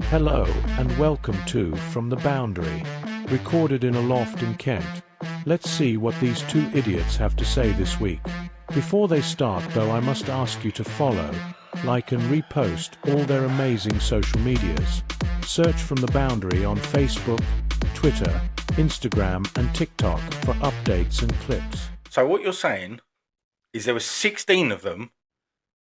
Hello and welcome to From the Boundary, recorded in a loft in Kent. Let's see what these two idiots have to say this week. Before they start though, I must ask you to follow, like and repost all their amazing social medias. Search From the Boundary on Facebook, Twitter, Instagram and TikTok for updates and clips. So what you're saying is there were 16 of them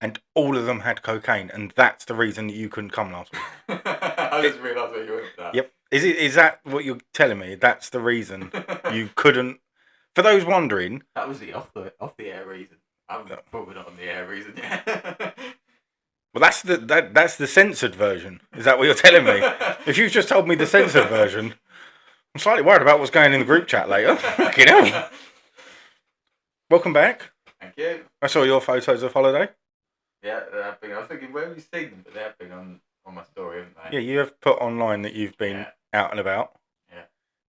and all of them had cocaine, and that's the reason that you couldn't come last week. I just realised what you went with that. Yep. Is that what you're telling me? That's the reason you couldn't? For those wondering, That was the off the air reason. I'm probably not on the air reason yet. well, that's the censored version. Is that what you're telling me? If you've just told me the censored version, I'm slightly worried about what's going in the group chat later. Fucking hell. Welcome back. Thank you. I saw your photos of holiday. Yeah, they have been. I was thinking, where have you seen them? But they have been on my story, haven't they? Yeah, you have put online that you've been out and about. Yeah.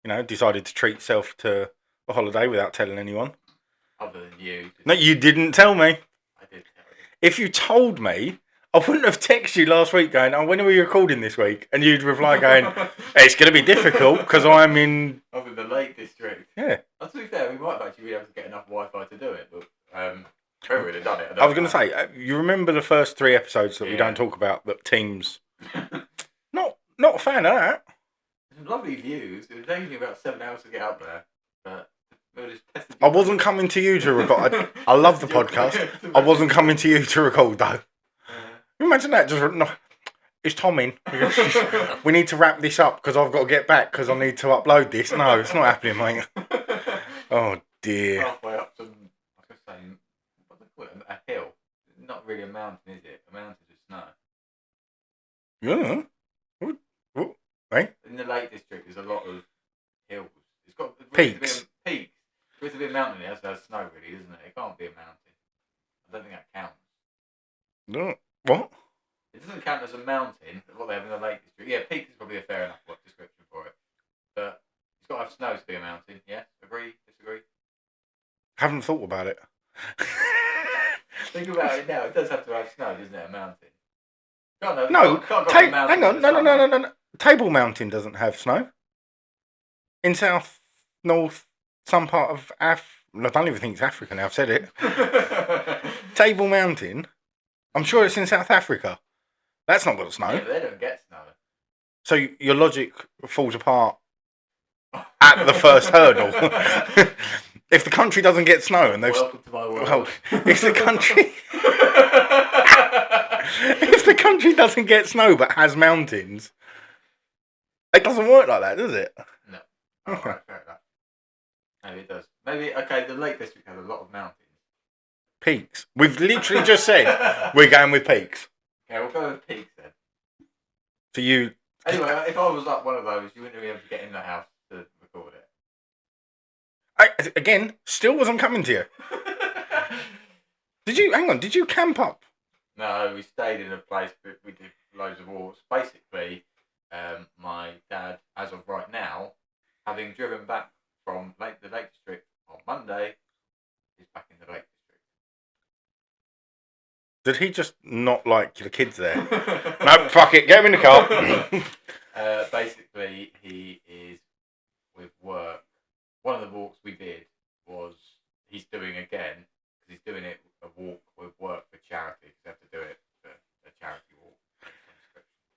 You know, decided to treat yourself to a holiday without telling anyone. Other than you. No, you didn't tell me. I did tell you. If you told me, I wouldn't have texted you last week going, "Oh, when are we recording this week?" And you'd reply going, "Hey, it's going to be difficult because I'm in." I'm in the Lake District. Yeah. To be fair, we might have actually been able to get enough Wi-Fi to do it, but we would have done it. I was going to say, you remember the first 3 episodes that we don't talk about that teams. Not a fan of that. Some lovely views. It was taking me about 7 hours to get up there, but we were just testing. I wasn't coming to you to record. I love the podcast. I wasn't coming to you to record though. Imagine that. It's Tom in. We need to wrap this up because I've got to get back because I need to upload this. No, it's not happening, mate. Oh dear. Halfway up some, I was going to say, what do they call it? A hill. Not really a mountain, is it? A mountain of snow. Yeah. What? Right? In the Lake District, there's a lot of hills. It's got Peaks. Peaks. It's a bit of a mountain. It has to have snow, really, isn't it? It can't be a mountain. I don't think that counts. No. What? It doesn't count as a mountain, what they have in the Lake District. Yeah, peaks is probably a fair enough description for it. But it's got to have snow to be a mountain. Yeah? Agree? Disagree? Haven't thought about it. Think about it now. It does have to have snow, doesn't it? A mountain. Hang on. No. Table Mountain doesn't have snow. In south, north, some part of I don't even think it's Africa now. I've said it. Table Mountain. I'm sure it's in South Africa. That's not got snow. Yeah, but they don't get snow. So your logic falls apart at the first hurdle. If the country doesn't get snow and they've... Welcome to my world. Well, if the country... if the country doesn't get snow but has mountains, it doesn't work like that, does it? No. Oh, okay. Right, fair enough. Maybe it does. Maybe, okay, the Lake District has a lot of mountains. Peaks. We've literally just said we're going with peaks. Okay, we'll go with peaks then. For you... Anyway, if I was up one of those, you wouldn't be able to get in the house to record it. Again, still wasn't coming to you. Did you camp up? No, we stayed in a place, but we did loads of walks. Basically, my dad, as of right now, having driven back from the Lake District on Monday, is back in the Lake District. Did he just not like the kids there? No, fuck it, get him in the car. Basically, he is with work. One of the walks we did was he's doing again, because he's doing it a walk with work for charity, because they have to do it for a charity walk.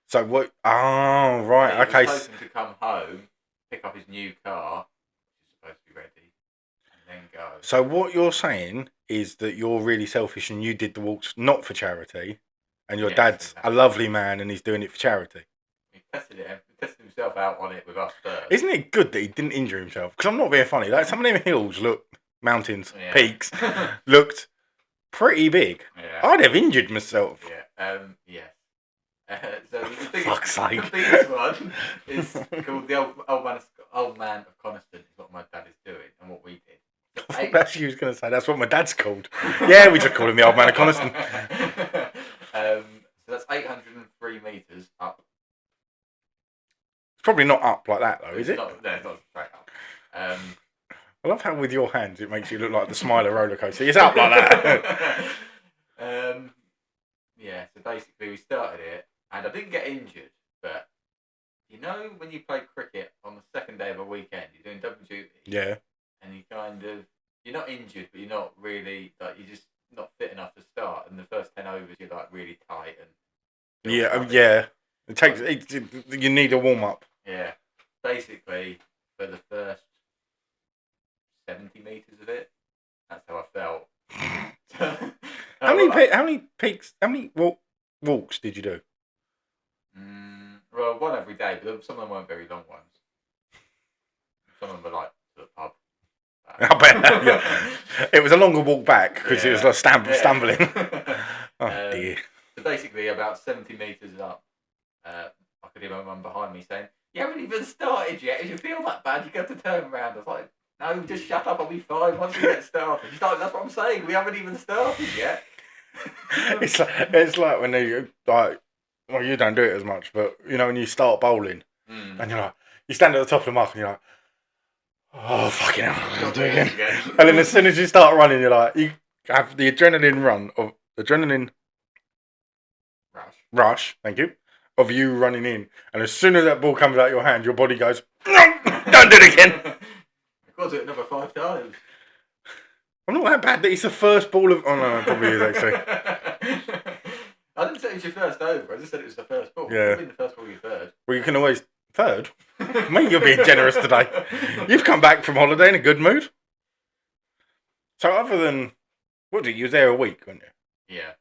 So what? Oh, right, okay. He was hoping to come home, pick up his new car, which is supposed to be ready, and then go. So what you're saying is that you're really selfish and you did the walks not for charity, and your dad's a lovely man and he's doing it for charity. He tested himself out on it with us first. Isn't it good that he didn't injure himself? Because I'm not being funny. Like some of them hills mountains, peaks, looked pretty big. Yeah. I'd have injured myself. Yeah. Yes. So the Fuck's sake. The biggest one is called the Old Man of Coniston. Is what my dad is doing and what we did. So that's what you was going to say. That's what my dad's called. Yeah, we just call him the Old Man of Coniston. So that's 803 metres up. It's probably not up like that though, is it? No, it's not straight up. I love how with your hands it makes you look like the Smiler roller coaster. It's up like that. Yeah, so basically we started it and I didn't get injured, but know when you play cricket on the second day of a weekend, you're doing double duty. Yeah. And you you're not injured, but you're not really, like, you're just not fit enough to start. And the first 10 overs, you're like really tight and. Yeah. It takes. You need a warm up. Yeah. Basically, for the first 70 metres of it, that's how I felt. How many peaks? How many walks did you do? Well, one every day, but some of them weren't very long ones. Some of them were like to the pub. I bet. Yeah. It was a longer walk back because it was like stumbling. Oh dear. So basically, about 70 metres up, I could hear my mum behind me saying, "You haven't even started yet. If you feel that bad, you have to turn around." I was like, "No, just shut up. I'll be fine once we get started." She's like, "That's what I'm saying. We haven't even started yet." It's like when you like. Well, you don't do it as much, but you know when you start bowling, and you're like, you stand at the top of the mark, and you're like, "Oh fucking hell, I'll do it again." And then as soon as you start running, you're like, you have the adrenaline rush. Thank you, of you running in, and as soon as that ball comes out your hand, your body goes, "No, don't do it again." I've got to do it another 5 times. I'm not that bad. That it's the first ball of. Oh no, it probably is actually. I didn't say it was your first over. I just said it was the first ball. Yeah. It could be the first ball, your third. Well, you can always third. Mate, you're being generous today. You've come back from holiday in a good mood. So, other than you was there a week, weren't you? Yeah.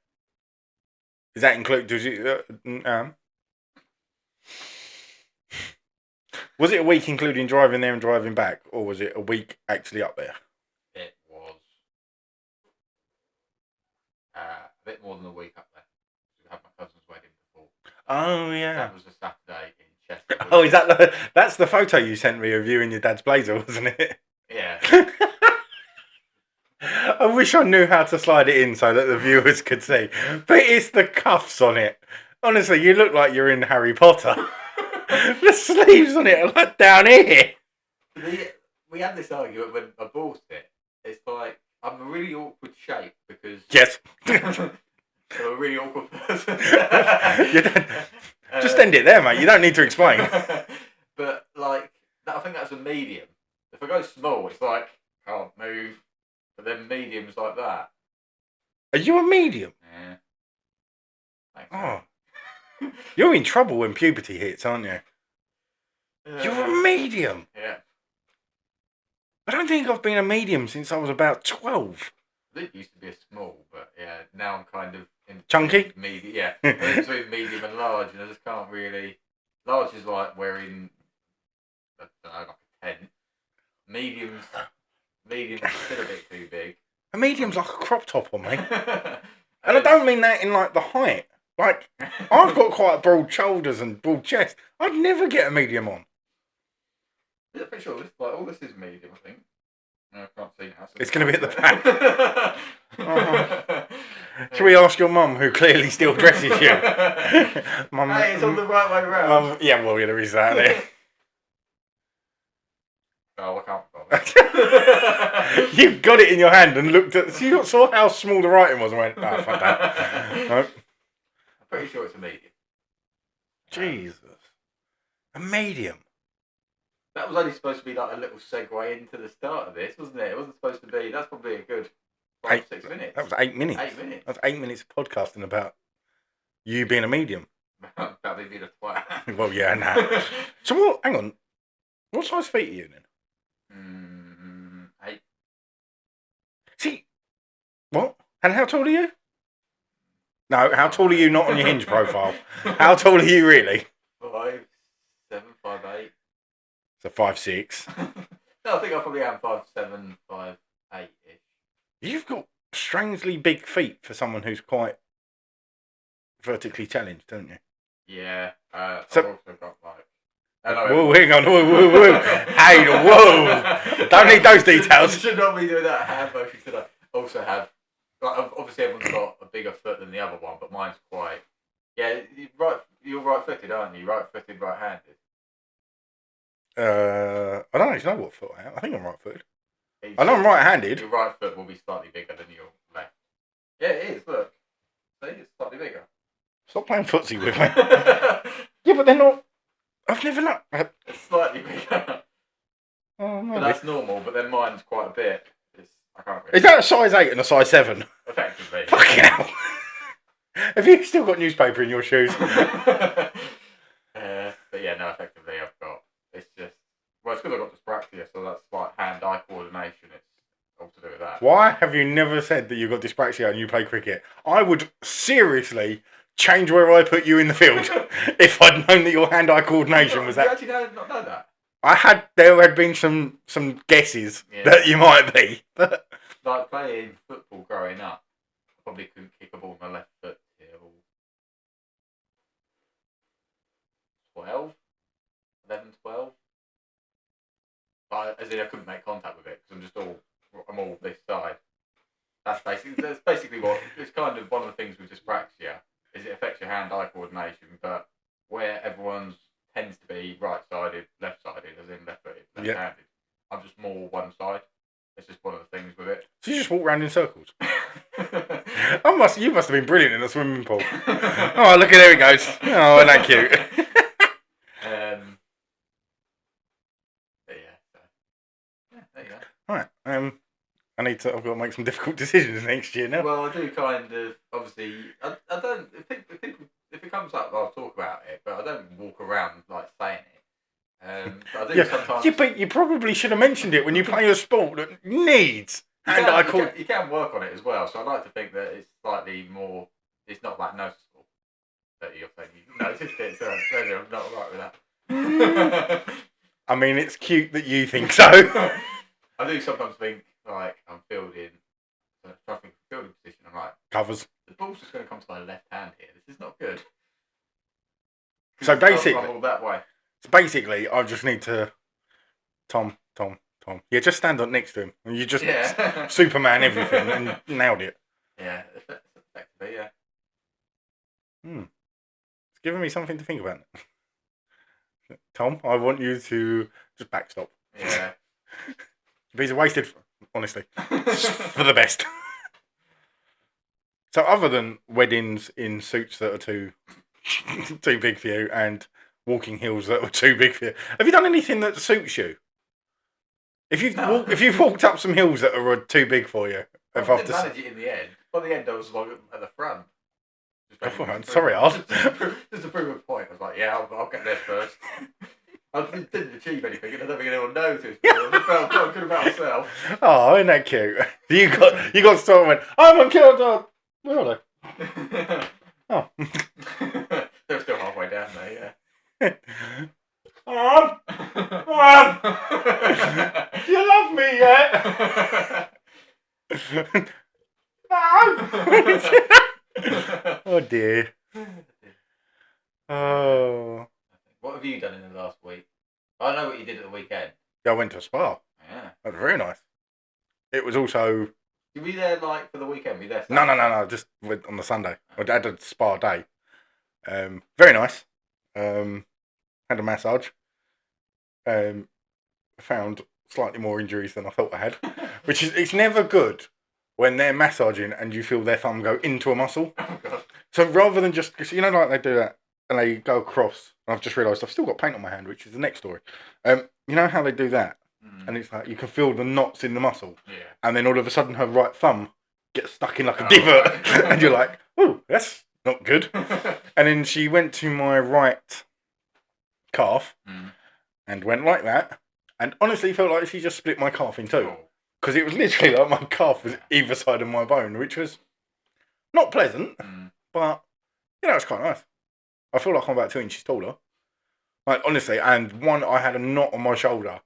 Does that include? Was it a week including driving there and driving back, or was it a week actually up there? It was a bit more than a week up there. We had my cousin's wedding before. Oh yeah. That was a Saturday in Chester. Oh, is that's the photo you sent me of you in your dad's blazer, wasn't it? Yeah. I wish I knew how to slide it in so that the viewers could see. But it's the cuffs on it. Honestly, you look like you're in Harry Potter. The sleeves on it are like down here. We had this argument when I bought it. It's like, I'm a really awkward shape because... Yes. I'm a really awkward person. Just end it there, mate. You don't need to explain. But, like, I think that's a medium. If I go small, it's like, can't move. But then medium's like that. Are you a medium? Yeah. Thanks, oh. You're in trouble when puberty hits, aren't you? You're a medium. Yeah. I don't think I've been a medium since I was about 12. I did used to be a small, but yeah, now I'm kind of in chunky. Medium, yeah, I'm between medium and large, and I just can't really. Large is like wearing, I don't know, like a tent. Medium's still a bit too big. A medium's like a crop top on me, and I don't mean that in like the height. Like I've got quite broad shoulders and broad chest. I'd never get a medium on. Yeah, pretty sure all this is medium, I think. No, I can't see now. So it's going to be at the back. Shall we ask your mum, who clearly still dresses you? Mum, hey, it's on the right way round. Yeah, well, there is that there. Oh, I can't bother. You've got it in your hand and looked at. So you saw how small the writing was and went, "Oh, fuck that." Nope. I'm pretty sure it's a medium. Jesus, a medium. That was only supposed to be like a little segue into the start of this, wasn't it? It wasn't supposed to be. That's probably a good 6 minutes. That was 8 minutes. 8 minutes. That's 8 minutes of podcasting about you being a medium. About me being a twat. Well, yeah, nah. So what? Hang on. What size feet are you then? 8. See, what? And how tall are you? No, how tall are you not on your Hinge profile? How tall are you really? 5'7", 5'8". So 5'6". No, I think I probably am 5'7", 5'8"-ish. You've got strangely big feet for someone who's quite vertically challenged, don't you? Yeah. So, I've also got like... Whoa, hang on, whoa. Hey, whoa. Don't need those details. You should not be doing that hand motion, should I? Also have... Like, obviously everyone's got a bigger foot than the other one, but mine's quite... Yeah, you're right-footed, aren't you? Right-footed, right-handed. I don't actually know what foot I am. I think I'm right-footed. I know I'm right-handed. Your right foot will be slightly bigger than your left. Yeah, it is. Look, see, it's slightly bigger. Stop playing footsie with me. Yeah, but they're not. I've never known. It's slightly bigger. Oh, But that's normal, but then mine's quite a bit. I can't really. Is that a size 8 and a size 7? Effectively. Fucking hell. Have you still got newspaper in your shoes? But yeah, no, effectively I've got. It's just. Well, it's because I've got dyspraxia, so that's like hand-eye coordination. It's all to do with that. Why have you never said that you've got dyspraxia and you play cricket? I would seriously change where I put you in the field if I'd known that your hand-eye coordination was that. You actually not know that? There had been some guesses that you might be. But Like playing football growing up, I probably couldn't kick a ball with my left foot till 12, 11, 12. As in, I couldn't make contact with it because I'm all this side. That's basically what it's kind of one of the things with dyspraxia is it affects your hand-eye coordination, but where everyone's tends to be right-sided, left-sided, as in left-footed, left-handed. I'm just more one side. It's just one of the things with it. So you just walk around in circles? You must have been brilliant in the swimming pool. Oh, look at there he goes. Oh, isn't that cute? But yeah, so, yeah, there you go. Right. I've got to make some difficult decisions next year now. Well, I do kind of, obviously, I don't, if it comes up, I'll talk about it, but I don't walk around like saying it. But I do sometimes. Yeah, but you probably should have mentioned it when you play a sport that needs you can work on it as well, so I like to think that it's slightly more, it's not that noticeable that you're saying you noticed it, so maybe I'm not right with that. I mean, it's cute that you think so. I do sometimes think, like, I'm fielding, trying to think of fielding position, I'm like, Covers. the ball's just going to come to my left hand here, this is not good. So basically, I just need to, Tom. Yeah, just stand up next to him, and you just Superman everything, and nailed it. Yeah, effectively, yeah. It's giving me something to think about. Tom, I want you to just backstop. Yeah. He's wasted, honestly, for the best. So other than weddings in suits that are too big for you and walking hills that are too big for you, have you done anything that suits you? If you've walked up some hills that are too big for you, I didn't manage it in the end. By the end, I was like at the front. Sorry, Art. Just to prove a point, I was like, yeah, I'll get there first. I didn't achieve anything, and I don't think anyone noticed. I felt good about myself. Oh, isn't that cute? You got to start and went, I'm a killer. Where are they? Oh. They're still halfway down there, yeah. Mom! Do you love me yet? No! Oh dear. Oh. What have you done in the last week? I know what you did at the weekend. Yeah, I went to a spa. Yeah. That was very nice. It was also... Were you there like for the weekend? Were you there Saturday? No. Just went on the Sunday. I had a spa day. Very nice. Had a massage. Found slightly more injuries than I thought I had. Which is, it's never good when they're massaging and you feel their thumb go into a muscle. Oh, God. So rather than just, you know, like they do that and they go across, and I've just realised I've still got paint on my hand, which is the next story. You know how they do that? And it's like you can feel the knots in the muscle. Yeah. And then all of a sudden her right thumb gets stuck in like a divot. Right. And you're like, oh, that's not good. And then she went to my right calf and went like that. And honestly felt like she just split my calf in two. Because it was literally like my calf was either side of my bone, which was not pleasant, but, you know, it's quite nice. I feel like I'm about 2 inches taller. Like, honestly, and I had a knot on my shoulder.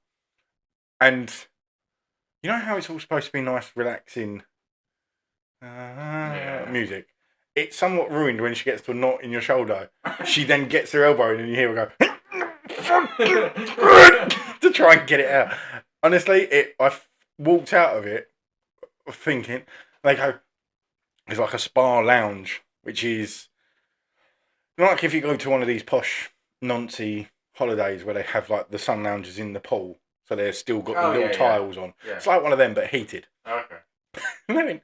And you know how it's all supposed to be nice, relaxing music? It's somewhat ruined when she gets to a knot in your shoulder. She then gets her elbow in and you hear her go to try and get it out. Honestly, I walked out of it thinking, they go, it's like a spa lounge, which is like if you go to one of these posh, noncy holidays where they have like the sun lounges in the pool. So they've still got the little tiles on. Yeah. It's like one of them, but heated. Okay. And I went,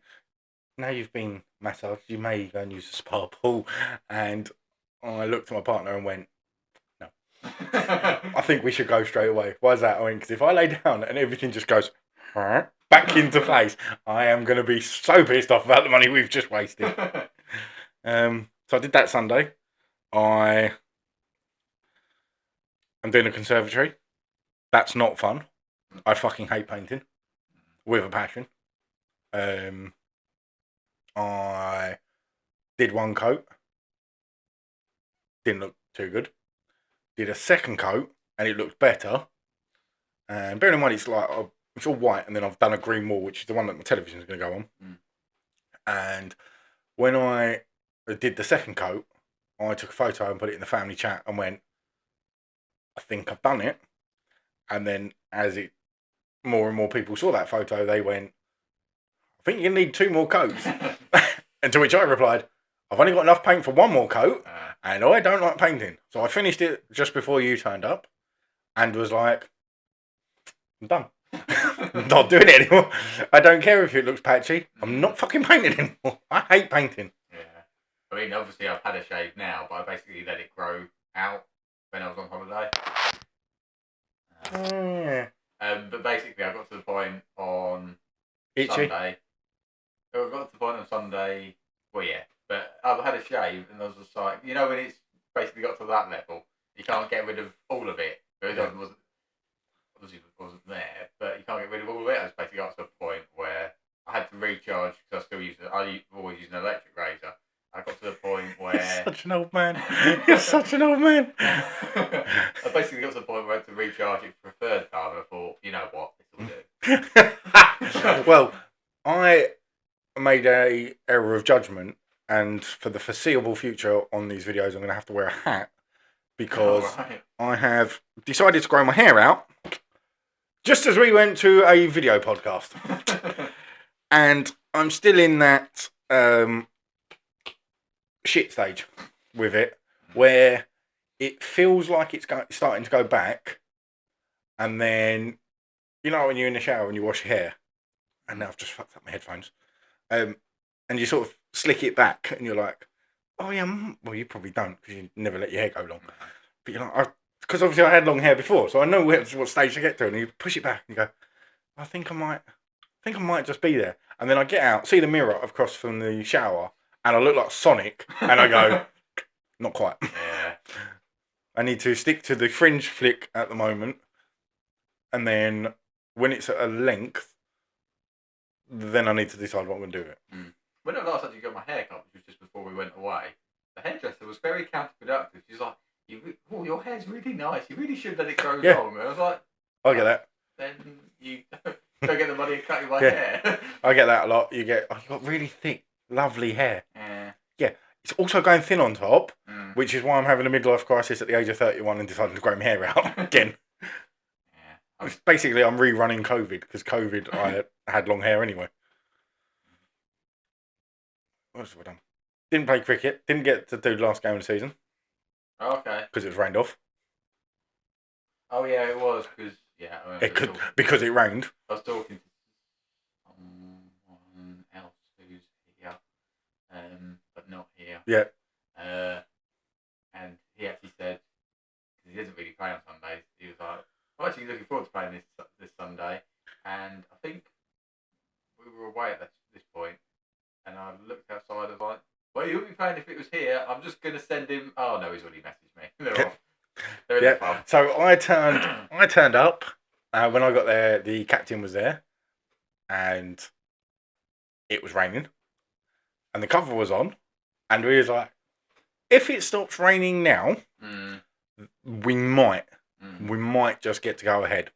now you've been massaged, you may go and use a spa pool. And I looked at my partner and went, no. I think we should go straight away. Why is that? I mean, because if I lay down and everything just goes back into place, I am going to be so pissed off about the money we've just wasted. So I did that Sunday. I am doing a conservatory. That's not fun. I fucking hate painting with a passion. I did one coat. Didn't look too good. Did a second coat and it looked better. And bearing in mind it's like it's all white, and then I've done a green wall, which is the one that my television is going to go on. And when I did the second coat, I took a photo and put it in the family chat and went, I think I've done it. And then as more and more people saw that photo, they went, I think you need 2 more coats. And to which I replied, I've only got enough paint for 1 more coat, and I don't like painting. So I finished it just before you turned up and was like, I'm done. I'm not doing it anymore. I don't care if it looks patchy. I'm not fucking painting anymore. I hate painting. Yeah. I mean, obviously I've had a shave now, but I basically let it grow out when I was on holiday. But basically I got to the point on Sunday. I got to the point on Sunday, well, yeah, but I've had a shave and I was just like, when it's basically got to that level, you can't get rid of all of it. It wasn't there, but you can't get rid of all of it. I just basically got to a point where I had to recharge because I always use an electric razor. I got to the point where... You're such an old man. You're such an old man. I basically got to the point where I had to recharge it for a third time, and I thought, you know what, this will do. Well, I made a error of judgment, and for the foreseeable future on these videos, I'm going to have to wear a hat because I have decided to grow my hair out just as we went to a video podcast. And I'm still in that shit stage with it, where it feels like it's starting to go back, and then, when you're in the shower and you wash your hair, and now I've just fucked up my headphones, and you sort of slick it back, and you're like, oh yeah, well, you probably don't, because you never let your hair go long. But you're like, because obviously I had long hair before, so I know what stage to get to, and you push it back, and you go, I think I might just be there. And then I get out, see the mirror across from the shower, and I look like Sonic, and I go, not quite. Yeah. I need to stick to the fringe flick at the moment, and then when it's at a length, then I need to decide what I'm going to do with it. When I last actually got my hair cut, which was just before we went away, the hairdresser was very counterproductive. She's like, your hair's really nice. You really should let it grow long. And I was like, I get that. Then you don't get the money of cutting my hair. I get that a lot. You got really thick, lovely hair. Yeah. It's also going thin on top, which is why I'm having a midlife crisis at the age of 31 and deciding to grow my hair out again. Basically, I'm rerunning COVID, because COVID, I had long hair anyway. What else have I done? Didn't play cricket. Didn't get to do the last game of the season. Okay. Because it was rained off. Oh yeah, it was because it rained. I was talking to someone else who's here, but not here. Yeah. And he actually said, because he doesn't really play on Sundays, he was like, I'm actually looking forward to playing this Sunday, and I think we were away at this point, and I looked outside, I was like, well, you'll be playing if it was here. I'm just going to send him... Oh, no, he's already messaged me. They're off. They're in the pub. So I turned up. When I got there, the captain was there. And it was raining. And the cover was on. And we was like, if it stops raining now, we might just get to go ahead.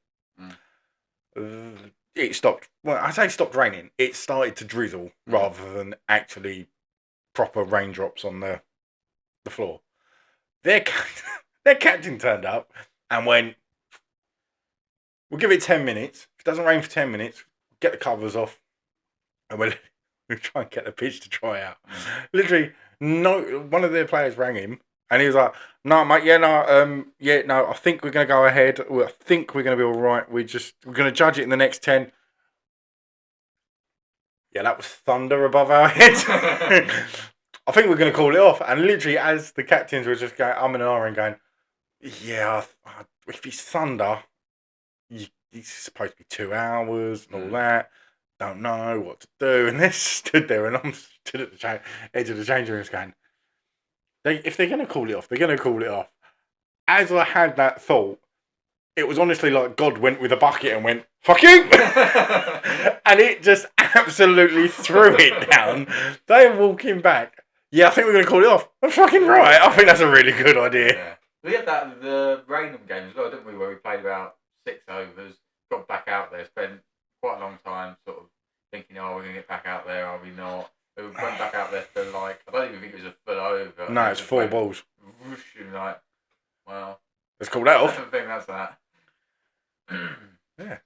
It stopped. Well, I say stopped raining. It started to drizzle rather than actually proper raindrops on the floor. Their captain turned up and went, we'll give it 10 minutes. If it doesn't rain for 10 minutes, get the covers off, and we'll try and get the pitch to dry out. Literally, one of their players rang him, and he was like, no, mate, I think we're going to go ahead. I think we're going to be all right. We're going to judge it in the next 10. Yeah, that was thunder above our heads. I think we're going to call it off. And literally, as the captains were just going, and ahhing, going, Yeah, if it's Thunder, it's supposed to be 2 hours and all that. Don't know what to do, and they stood there, and I'm stood at the edge of the changing room, going, if they're going to call it off, they're going to call it off. As I had that thought, it was honestly like God went with a bucket and went, "Fuck you," and it just absolutely threw it down. They're walking back. Yeah, I think we're going to call it off. I'm fucking right. I think that's a really good idea. Yeah. We had that the Raynham game as well, didn't we? Where we played about 6 overs, got back out there, spent quite a long time sort of thinking, oh, we're going to get back out there, are we not? We went back out there for like, I don't even think it was a full over. No, it's 4 balls. Whoosh, and like, well, let's call that I off. don't think that's that. Yeah.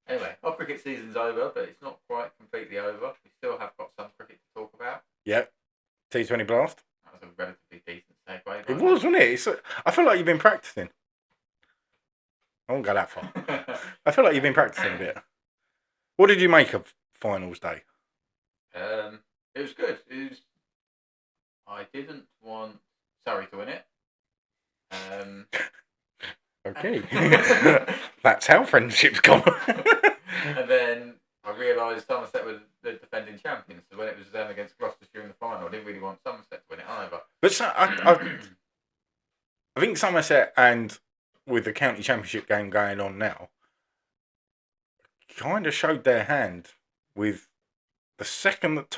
Anyway, our cricket season's over, but it's not quite completely over. We still have got some cricket to talk about. Yep. T20 Blast. That was a relatively decent segue. It was, wasn't it? I feel like you've been practicing. I won't go that far. I feel like you've been practicing a bit. What did you make of finals day? It was good. I didn't want Surrey to win it. Okay. That's how friendship's gone. And then I realised Somerset were the defending champions, so when it was them against Gloucestershire in the final, I didn't really want Somerset to win it either. But I think Somerset, and with the county championship game going on now, kind of showed their hand with the second that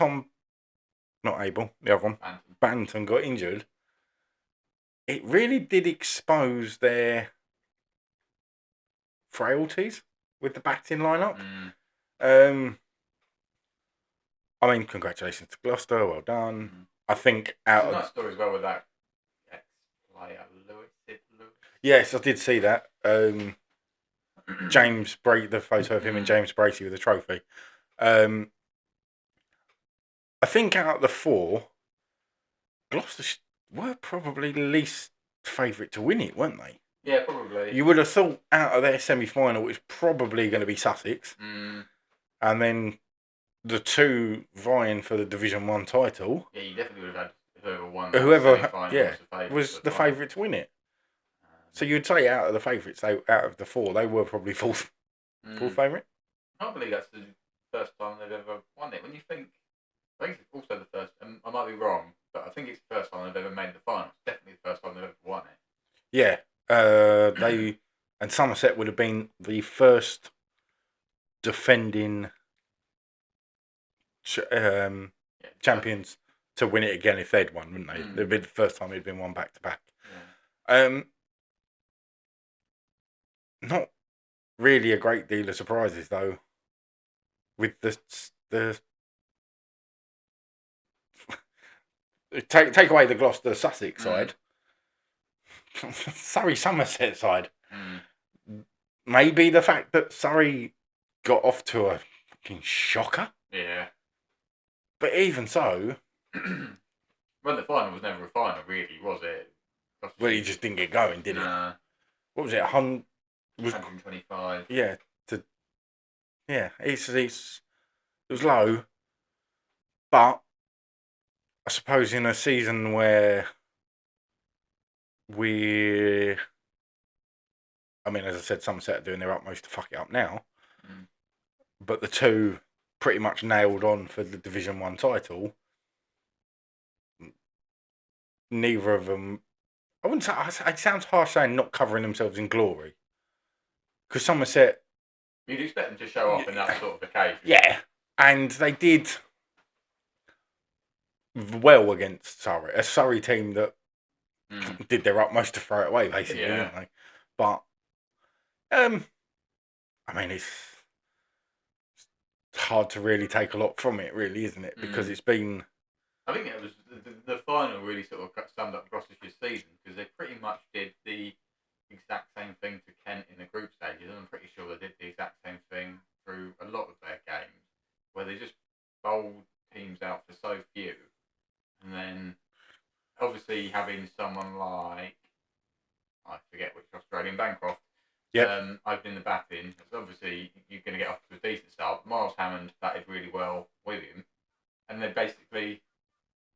not Abel, the other one, Banton got injured. It really did expose their frailties with the batting lineup. I mean, congratulations to Gloucester, well done. I think It's a nice story as well with that ex-player, Lewis. Yes, I did see that. James the photo of him and James Bracey with the trophy. I think out of the 4, Gloucester were probably the least favourite to win it, weren't they? Yeah, probably. You would have thought out of their semi-final, it's probably going to be Sussex. And then the 2 vying for the Division 1 title. Yeah, you definitely would have had whoever was the favourite to win it. So you'd say out of the favourites, out of the 4, they were probably fourth favourite. I can't believe that's the first time they've ever won it. When you think, I think it's also the first, and I might be wrong, but I think it's the first time they've ever made the final. It's definitely the first time they've ever won it. Yeah, they and Somerset would have been the first defending champions to win it again if they'd won, wouldn't they? It'd be the first time it'd been won back to back. Not really a great deal of surprises though. With the take away the Gloucester Sussex side, Surrey Somerset side. Maybe the fact that Surrey got off to a fucking shocker. Yeah. But even so, well, the final was never a final, really, was it? Well, he just didn't get going, did it? What was it? 125. Yeah. It was low, but I suppose in a season where as I said, Somerset are doing their utmost to fuck it up now, but the 2 pretty much nailed on for the Division 1 title. Neither of them, I wouldn't say, it sounds harsh saying not covering themselves in glory. Because Somerset... You'd expect them to show off in that sort of occasion. Yeah, and they did well against Surrey. A Surrey team that did their utmost to throw it away, basically, didn't they? But, it's hard to really take a lot from it, really, isn't it? Because it's been... I think it was the final really sort of summed up Gloucestershire's season, because they pretty much did the exact same thing to Kent in the group stages, and I'm pretty sure they did the exact same thing through a lot of their games, where they just bowled teams out for so few, and then obviously having someone like, I forget which Australian, Bancroft, opening the batting, obviously you're going to get off to a decent start. Miles Hammond batted really well with him, and they basically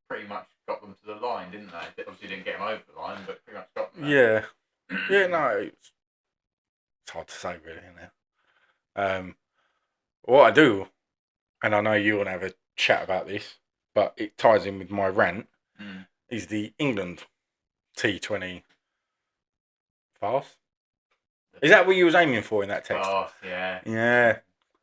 pretty much got them to the line, didn't they? They obviously didn't get them over the line, but pretty much got them Yeah. Yeah, no, it's hard to say, really, isn't it? What I do, and I know you want to have a chat about this, but it ties in with my rant, is the England T20 fast. Is that what you was aiming for in that text? Fast, yeah. Yeah.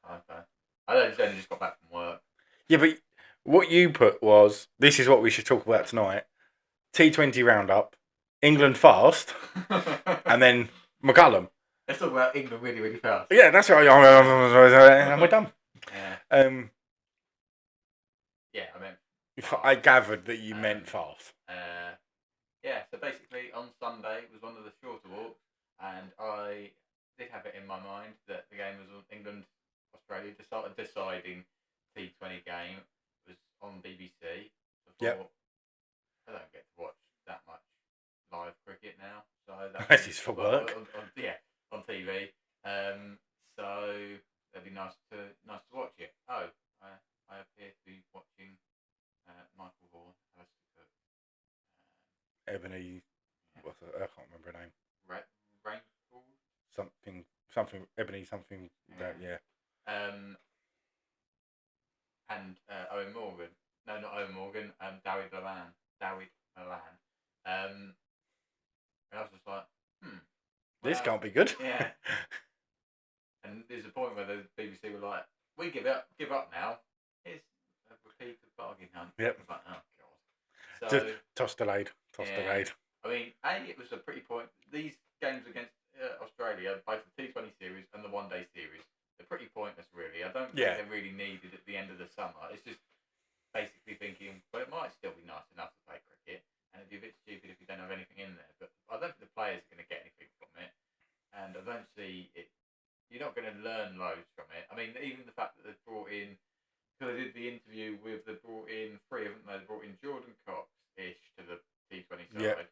Okay. I only just got back from work. Yeah, but what you put was, this is what we should talk about tonight, T20 roundup, England fast, and then McCullum. Let's talk about England really, really fast. Yeah, that's right. And we're done. Yeah. Yeah, I mean, I gathered that you meant fast. Yeah, so basically on Sunday it was one of the shorter walks, and I did have it in my mind that the game was on England-Australia. Deciding T20 game was on BBC. Yep. I don't get to watch that much live cricket now, so This is for work. On TV. So it'd be nice to watch it. Oh, I appear to be watching Michael Vaughan, Alistair Cook, Ebony, I can't remember her name. Rainford? Something, Ebony, something, yeah. And Owen Morgan. No, not Owen Morgan, Dawid Malan. And I was just like, This can't be good. Yeah. And there's a point where the BBC were like, we give up now. Here's a repeat of Bargain Hunt. Yep. I was like, oh, God. So, Toss delayed. I mean, it was a pretty point. These games against Australia, both the T20 series and the one-day series, they're pretty pointless, really. I don't think they're really needed at the end of the summer. It's just basically thinking, well, it might still be nice enough to play cricket, and it'd be a bit stupid if you don't have anything in there. But I don't think the players are going to get anything from it, and I don't see it. You're not going to learn loads from it. I mean, even the fact that they've brought in, because they did the interview with, they brought in three, haven't they? They brought in Jordan Cox-ish to the T20 side.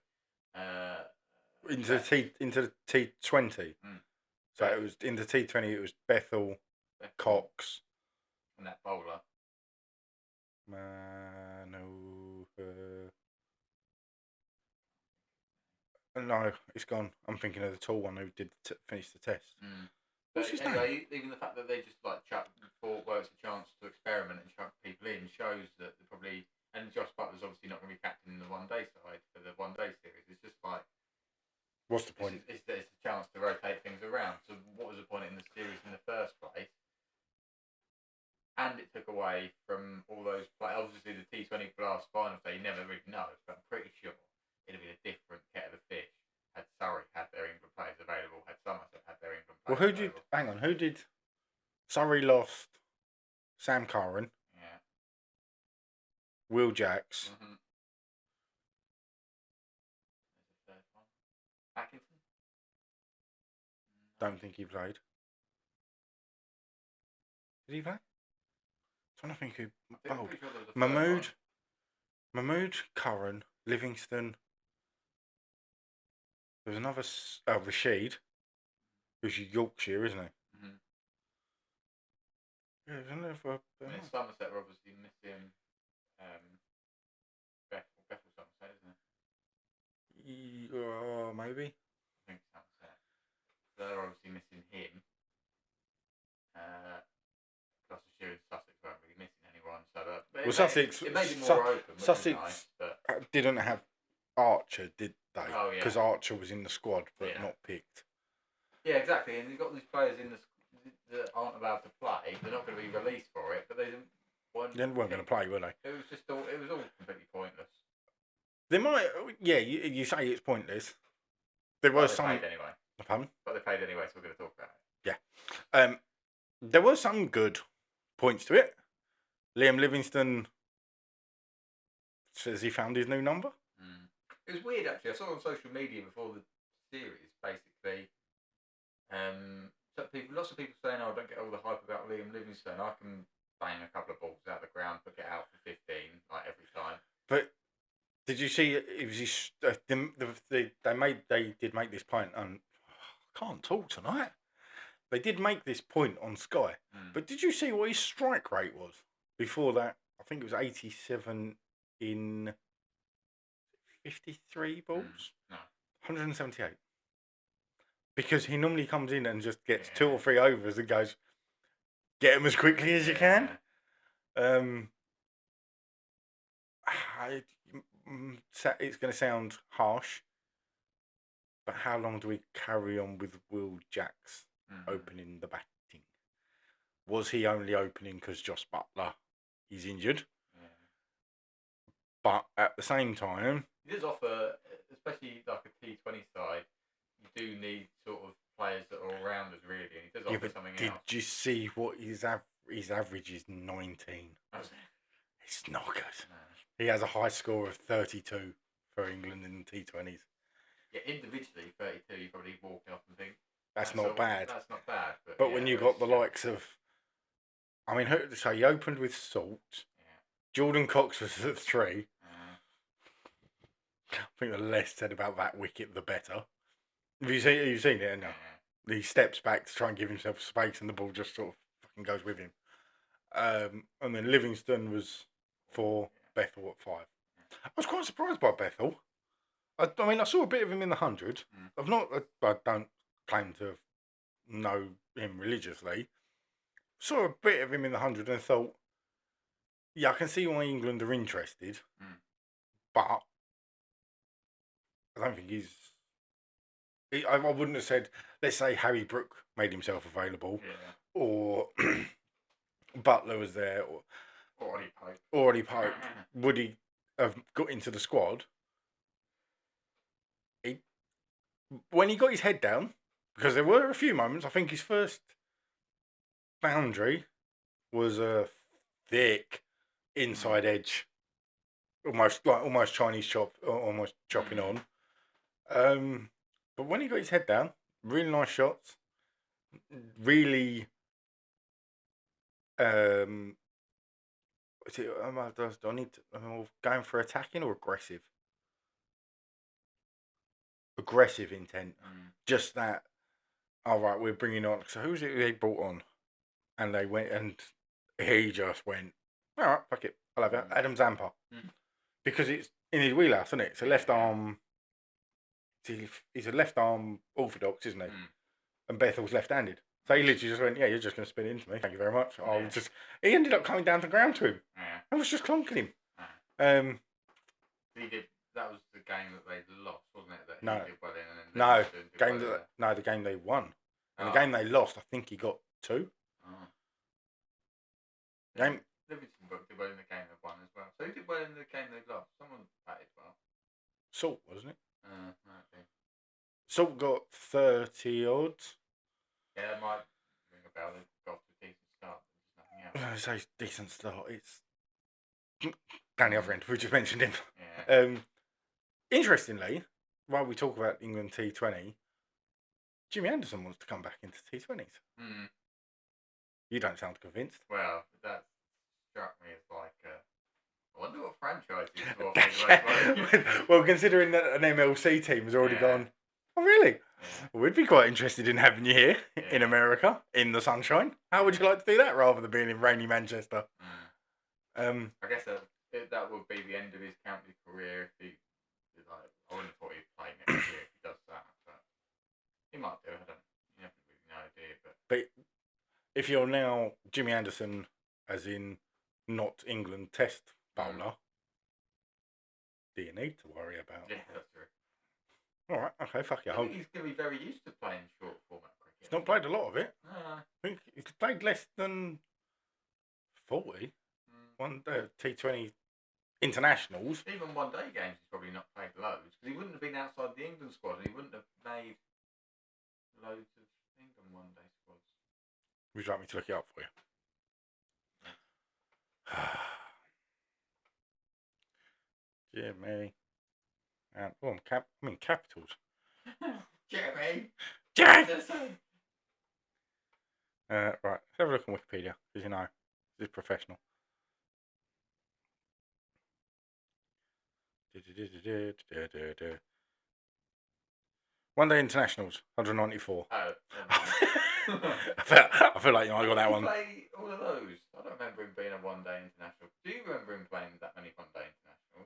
Into the T20. So it was in the T20. It was Bethel, Cox, and that bowler. No, it's gone. I'm thinking of the tall one who did finish the test. But anyway, even the fact that they just like chuck for it's a chance to experiment and chuck people in shows that they're probably. And Josh Butler's obviously not going to be captain in the one-day side for the one-day series. It's just like, what's the point? It's a chance to rotate things around. So what was the point in the series in the first place? And it took away from all those players. Obviously, the T20 Blast final day, you never really know, but I'm pretty sure it'd have been a different kettle of fish had Surrey had their England players available, had Somerset had their England players available. Who did Surrey lost? Sam Curran. Yeah. Will Jacks. There's a third one. Atkinson? Don't think he played. Did he play? I'm trying to think who bowled. Sure Mahmood, Curran, Livingston. There was another Rashid, who's Yorkshire, isn't he? Yeah, there's another. Somerset were obviously missing Bethel Somerset, isn't it? Maybe. I think Somerset. They're obviously missing him. Gloucestershire and Sussex weren't really missing anyone, so Sussex. It made it more open. Sussex nice, but didn't have Archer, did they? Oh, yeah. Because Archer was in the squad, but not picked. Yeah, exactly. And you've got these players in that aren't allowed to play. They're not going to be released for it, but they didn't. They weren't going to play, were they? It was all completely pointless. They might. Yeah, you say it's pointless. There were some. Played anyway. Pardon? But they played anyway, so we're going to talk about it. Yeah. There were some good points to it. Liam Livingston says he found his new number. It was weird, actually. I saw on social media before the series, basically. Lots of people saying, "Oh, don't get all the hype about Liam Livingstone. I can bang a couple of balls out of the ground, but get out for 15 like every time." But did you see? It was they did make this point, and I can't talk tonight. They did make this point on Sky, but did you see what his strike rate was before that? I think it was 87 in 53 balls. No. 178. Because he normally comes in and just gets 2 Yeah. or 3 overs and goes, get him as quickly as you can. It's going to sound harsh, but how long do we carry on with Will Jacks opening the batting? Was he only opening because Josh Butler is injured? Yeah. But at the same time, he does offer, especially like a T20 side, you do need sort of players that are all rounders really, and he does offer something else. Did you see what his average is? 19. It's not good. No. He has a high score of 32 for England in T20s. Yeah, individually 32, you probably walk off and think that's not bad. That's not bad. But when you got the likes of, I mean, so he opened with Salt. Yeah. Jordan Cox was at 3. I think the less said about that wicket, the better. Have you seen it? No. Yeah. He steps back to try and give himself space, and the ball just sort of fucking goes with him. And then Livingston was 4, Bethel at 5. I was quite surprised by Bethel. I mean, I saw a bit of him in the 100. I don't claim to know him religiously. Saw a bit of him in the 100 and thought, yeah, I can see why England are interested, but I don't think I wouldn't have said, let's say Harry Brook made himself available, or Butler was there, or Ollie Pope. Would he have got into the squad? When he got his head down, because there were a few moments, I think his first boundary was a thick inside edge, almost Chinese chop, almost chopping on. But when he got his head down, really nice shots. Really, going for attacking or aggressive? Aggressive intent. Just that. All right, we're bringing on. So who's it they brought on? And they went, and he just went, all right, fuck it, I love it. Adam Zampa. Because it's in his wheelhouse, isn't it? It's a left arm. He's a left arm orthodox, isn't he? And Bethel's left-handed. So he literally just went, yeah, you're just going to spin it into me. Thank you very much. He ended up coming down to ground to him. Yeah. I was just clonking him. He did. That was the game that they lost, wasn't it? That no. He did well in, the game they won. And the game they lost, I think he got 2. Game. Livingston did well in the game they won as well. So who did well in the game they lost? Someone batted well. Salt, wasn't it? Okay. Salt got 30 odd. Yeah, it might ring a bell. They got off to a decent start, but there's nothing else. I say decent start. It's down the other end. We just mentioned him. Yeah. Interestingly, while we talk about England T20, Jimmy Anderson wants to come back into T20s. You don't sound convinced. Well, that struck me as like, I wonder what franchise he's for. Well, considering that an MLC team has already gone, oh really? Yeah. We'd be quite interested in having you here in America, in the sunshine. How would you like to do that rather than being in rainy Manchester? I guess that would be the end of his county career if he, I wouldn't have thought he'd play next year if he does that, but he might do. You have really no idea. But if you're now Jimmy Anderson, as in not England Test bowler, do you need to worry about? Yeah, that's true. All right, okay, fuck you. I think he's going to be very used to playing short format cricket. He's not played a lot of it. No. I think he's played less than 40. One T20 internationals. Even one-day games, he's probably not played loads because he wouldn't have been outside the England squad and he wouldn't have made loads of England one-day squads. Would you like me to look it up for you? Jimmy. I'm in capitals. Jimmy. Right, let's have a look on Wikipedia because you know this is professional. One day internationals, 194. Oh. I feel like I got that one. Play all of those. I don't remember him being a one-day international. Do you remember him playing that many one-day internationals?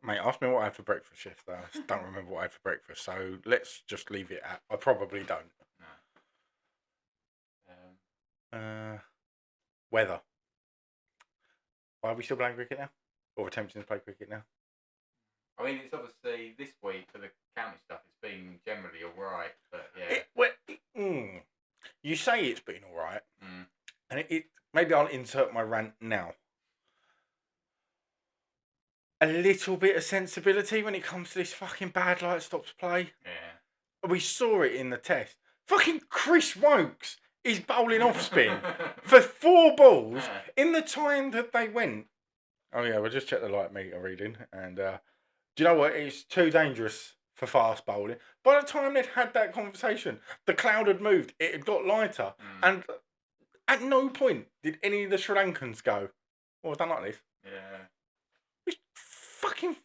Mate, ask me what I had for breakfast yesterday. I just don't remember what I had for breakfast, so let's just leave it at I probably don't. No. Weather. Are we still playing cricket now? Or attempting to play cricket now? I mean, it's obviously this week for the county stuff. It's been generally all right, but yeah. You say it's been all right, Mm. and it maybe I'll insert my rant now. A little bit of sensibility when it comes to this fucking bad light stops play. Yeah. We saw it in the test. Fucking Chris Wokes is bowling off spin for 4 balls in the time that they went. Oh yeah, we'll just check the light meter reading, and do you know what? It's too dangerous for fast bowling. By the time they'd had that conversation, the cloud had moved. It had got lighter, and at no point did any of the Sri Lankans go, "Oh, I've done like this." Yeah. It's fucking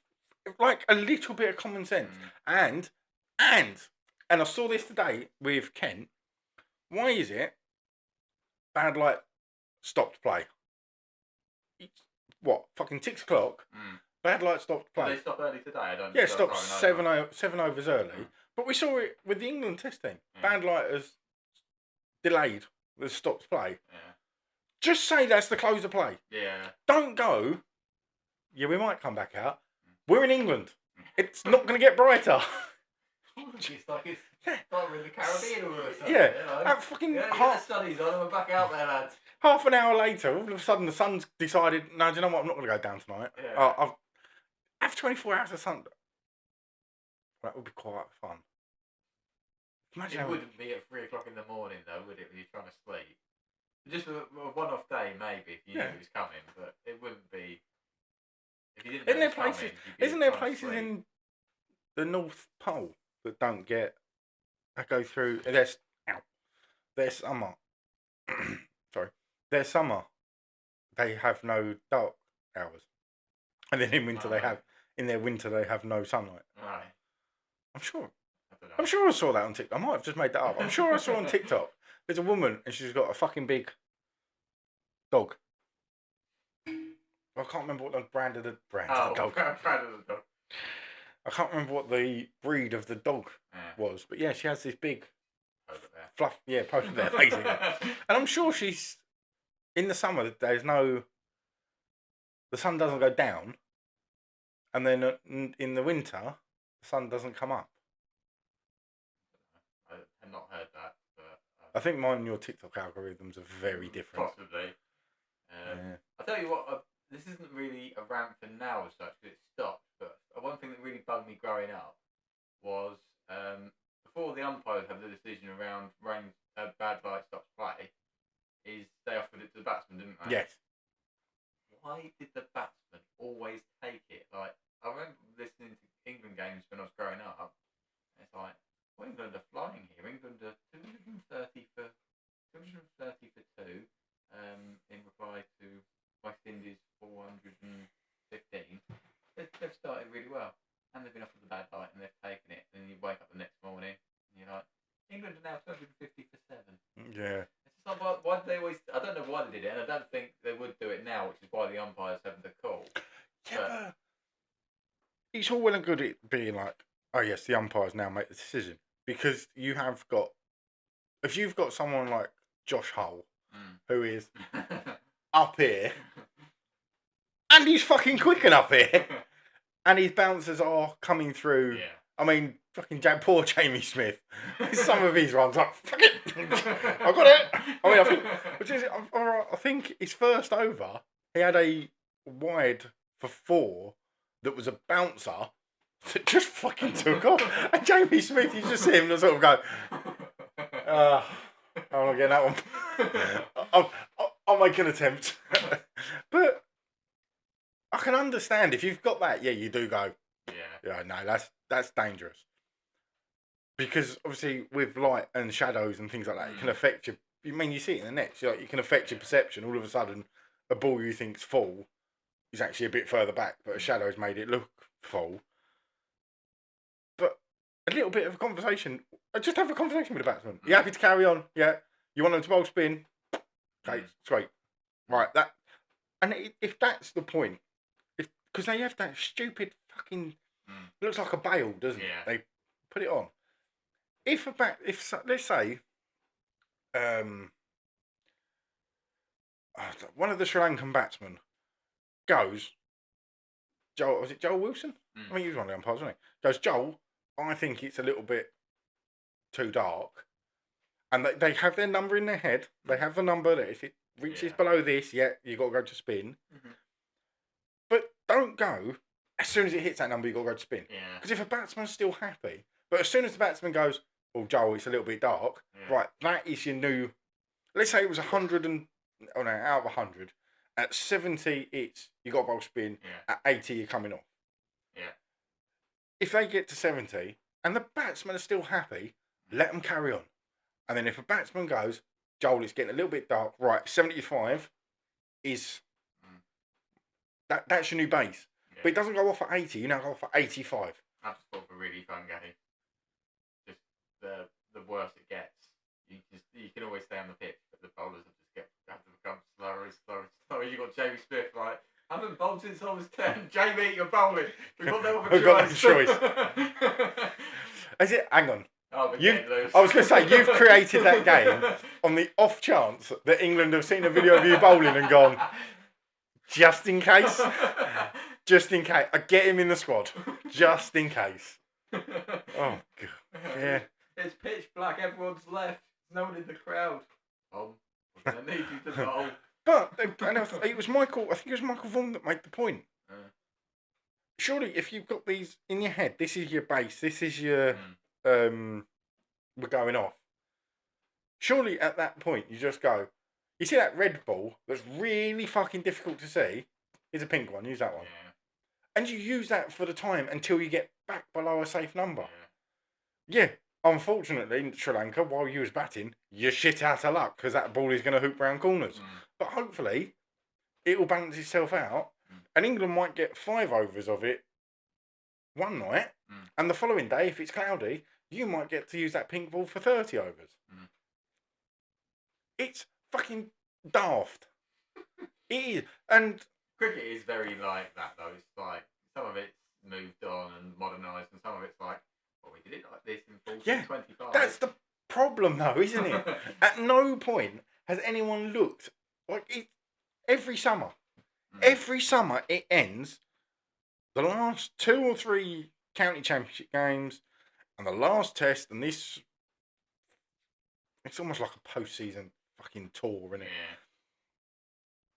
like a little bit of common sense, and I saw this today with Kent. Why is it bad light stopped play? It's, what, fucking 6 o'clock? Bad light stopped play. Did they stop early today? I don't. Yeah, stopped 7 overs early. But we saw it with the England test team. Bad light has delayed the stopped play. Yeah. Just say that's the close of play. Yeah. Don't go. Yeah, we might come back out. We're in England. It's not going to get brighter. It's like we're in the Caribbean all of a sudden. Yeah, You know? that fucking half studies on and we're back out there, lads. Half an hour later, all of a sudden the sun's decided, no, do you know what? I'm not going to go down tonight. Yeah. I've have 24 hours of sun. That would be quite fun. Imagine It wouldn't be at 3 o'clock in the morning though, would it? When you're trying to sleep. Just a one-off day, maybe, if you knew it was coming, but it wouldn't be. If you didn't know Isn't there places in the North Pole that don't get, that go through, their summer, sorry, their summer, they have no dark hours. And then in winter in their winter they have no sunlight. Right. I'm sure I saw that on TikTok. I might have just made that up. I'm sure I saw on TikTok. There's a woman and she's got a fucking big dog. I can't remember what the brand of the dog. I can't remember what the breed of the dog was, but yeah, she has this big fluff. Yeah, polar bear, basically. And I'm sure she's in the summer. There's no, the sun doesn't go down, and then in the winter, the sun doesn't come up. I've not heard that, but I think mine and your TikTok algorithms are very different. Possibly. I'll tell you what. This isn't really a rant for now as such, because it stopped. But one thing that really bugged me growing up was before the umpires had the decision around bad light stops play, is they offered it to the batsman, didn't they? Yes. Why did the batsman always take it? Like, I remember listening to England games when I was growing up. And it's like, well, England are flying here. England are 230 for 2. In reply to West Indies 415. They've started really well, and they've been offered the bad light, and they've taken it. And then you wake up the next morning, and you're like, England are now 250 for 7. Yeah. It's just like, why do they always? I don't know why they did it, and I don't think they would do it now, which is why the umpires have the call. Yeah, but it's all well and good it being like, oh yes, the umpires now make the decision, because you have got, if you've got someone like Josh Hull, who is up here, and he's fucking quick enough here, and his bouncers are coming through. Yeah. I mean, fucking poor Jamie Smith. Some of his runs, like, fuck it, I got it. I mean, I think his first over, he had a wide for 4 that was a bouncer that just fucking took off. And Jamie Smith, you just see him sort of go, I'm not getting that one. I'll make an attempt. But I can understand if you've got that, you do go, yeah, no, that's dangerous. Because obviously with light and shadows and things like that, it can affect you. I mean, you see it in the nets. Like, you can affect your perception. All of a sudden, a ball you think's full is actually a bit further back, but a shadow's made it look full. But a little bit of a conversation. Just have a conversation with the batsman. You happy to carry on? Yeah. You want them to bowl spin? Okay, straight. Right. That. And if that's the point, because they have that stupid fucking. It looks like a bail, doesn't it? Yeah. They put it on. If let's say, one of the Sri Lankan batsmen goes, was it Joel Wilson? I think he was one of the umpires, wasn't he? Goes, Joel, I think it's a little bit too dark. And they have their number in their head. They have the number that if it reaches below this, you got to go to spin. But don't go as soon as it hits that number. You got to go to spin. Because if a batsman's still happy, but as soon as the batsman goes, "Oh, Joel, it's a little bit dark," right? That is your new. Let's say it was 100 out of 100. At 70, you got to bowl spin. At 80, you're coming off. If they get to 70 and the batsmen are still happy, let them carry on. And then if a batsman goes, Joel, it's getting a little bit dark. Right, 75 is that's your new base. But it doesn't go off at 80. You now go off at 85. I just thought for a really fun game. Just the worse it gets, you can always stay on the pitch, but the bowlers have to become slower and slower and slower. You got Jamie Smith like, I haven't bowled since I was 10. Jamie, you're bowling. We've got no other choice. Is it? Hang on. Oh, I was going to say, you've created that game on the off chance that England have seen a video of you bowling and gone, just in case. Just in case. I get him in the squad. Just in case. Oh, God. Yeah. It's pitch black. Everyone's left. No one in the crowd. I need you to bowl. But it was Michael. I think it was Michael Vaughan that made the point. Surely, if you've got these in your head, this is your base. This is your we're going off. Surely, at that point, you just go. You see that red ball that's really fucking difficult to see. Here's a pink one. Use that one. And you use that for the time until you get back below a safe number. Yeah. Unfortunately, in Sri Lanka, while you was batting, you're shit out of luck because that ball is going to hoop round corners. But hopefully, it will balance itself out, and England might get 5 overs of it one night, and the following day, if it's cloudy, you might get to use that pink ball for 30 overs. It's fucking daft. It is, and cricket is very like that though. It's like some of it's moved on and modernised, and some of it's like, well, we did it like this in 1425. That's the problem though, isn't it? At no point has anyone looked like it. Every summer it ends. The last 2 or 3 county championship games and the last test, and this, it's almost like a post-season fucking tour, isn't it?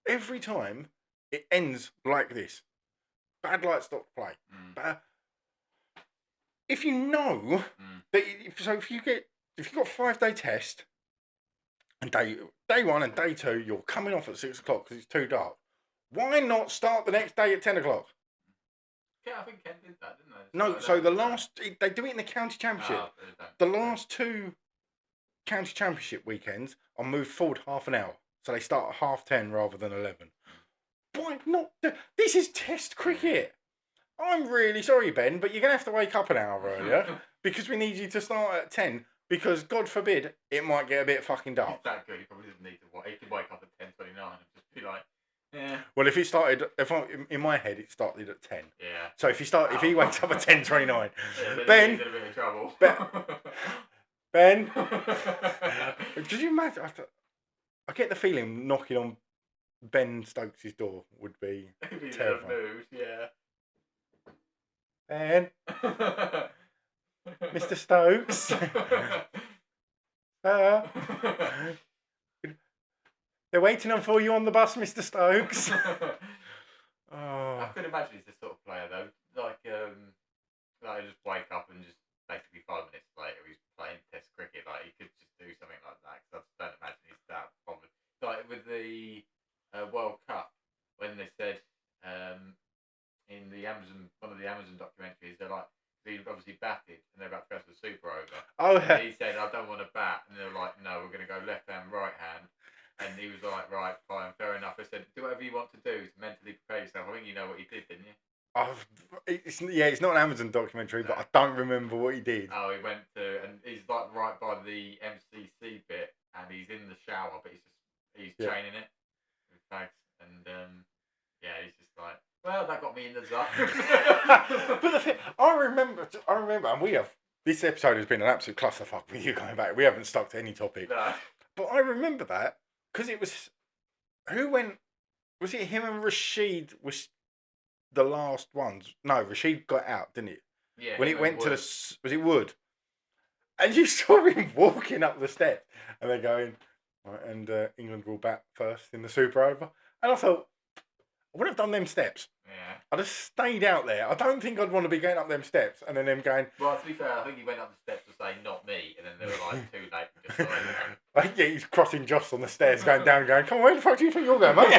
Every time it ends like this. Bad light, stop play. If you know that, if you've got a 5-day test, and day 1 and day 2, you're coming off at 6 o'clock because it's too dark. Why not start the next day at 10 o'clock? Yeah, I think Kent did that, didn't they? No, so the last, they do it in the county championship. The last 2 county championship weekends are moved forward half an hour. So they start at 10:30 rather than 11. Why not? This is test cricket. I'm really sorry, Ben, but you're going to have to wake up an hour earlier because we need you to start at 10 because, God forbid, it might get a bit fucking dark. He's that good, he probably doesn't need to wake. He could wake up at 10:29 and just be like, yeah. Well, if it started, in my head, it started at 10. Yeah. So if he wakes up at 10:29, Ben, he's in a bit of trouble. Ben, did you imagine? I get the feeling knocking on Ben Stokes' door would be terrifying. Mood, yeah. Ben, Mr. Stokes, they're waiting for you on the bus, Mr. Stokes. I could imagine he's the sort of player though, like just wake up and just basically 5 minutes later he's playing test cricket. Like he could just do something like that. Because I don't imagine he's that bothered. Like with the World Cup, when they said in the one of the Amazon documentaries, they're like, he obviously batted and they're about to go to the super over. Oh, and he said, I don't want to bat, and they're like, no, we're going to go left hand, right hand. And he was like, right, fine, fair enough. I said, do whatever you want to do to mentally prepare yourself. I think you know what he did, didn't you? It's not an Amazon documentary, but I don't remember what he did. Oh, he went to, and he's like right by the MCC bit, and he's in the shower, but he's training it with fags, and he's just like, Well, that got me in the zone. But the thing, I remember, and we have. This episode has been an absolute clusterfuck with you going back. We haven't stuck to any topic. No. But I remember that because it was who went. Was it him and Rashid was the last ones? No, Rashid got out, didn't it? Yeah. When it went to was it Wood? And you saw him walking up the steps, and they're going, right, and England will bat first in the Super Over. And I thought, I wouldn't have done them steps. Yeah. I'd have stayed out there. I don't think I'd want to be going up them steps and then them going. Well, to be fair, I think he went up the steps to say "not me," and then they were like too late. And just Yeah, he's crossing Joss on the stairs, going down, going, "Come on, where the fuck do you think you're going, mate?"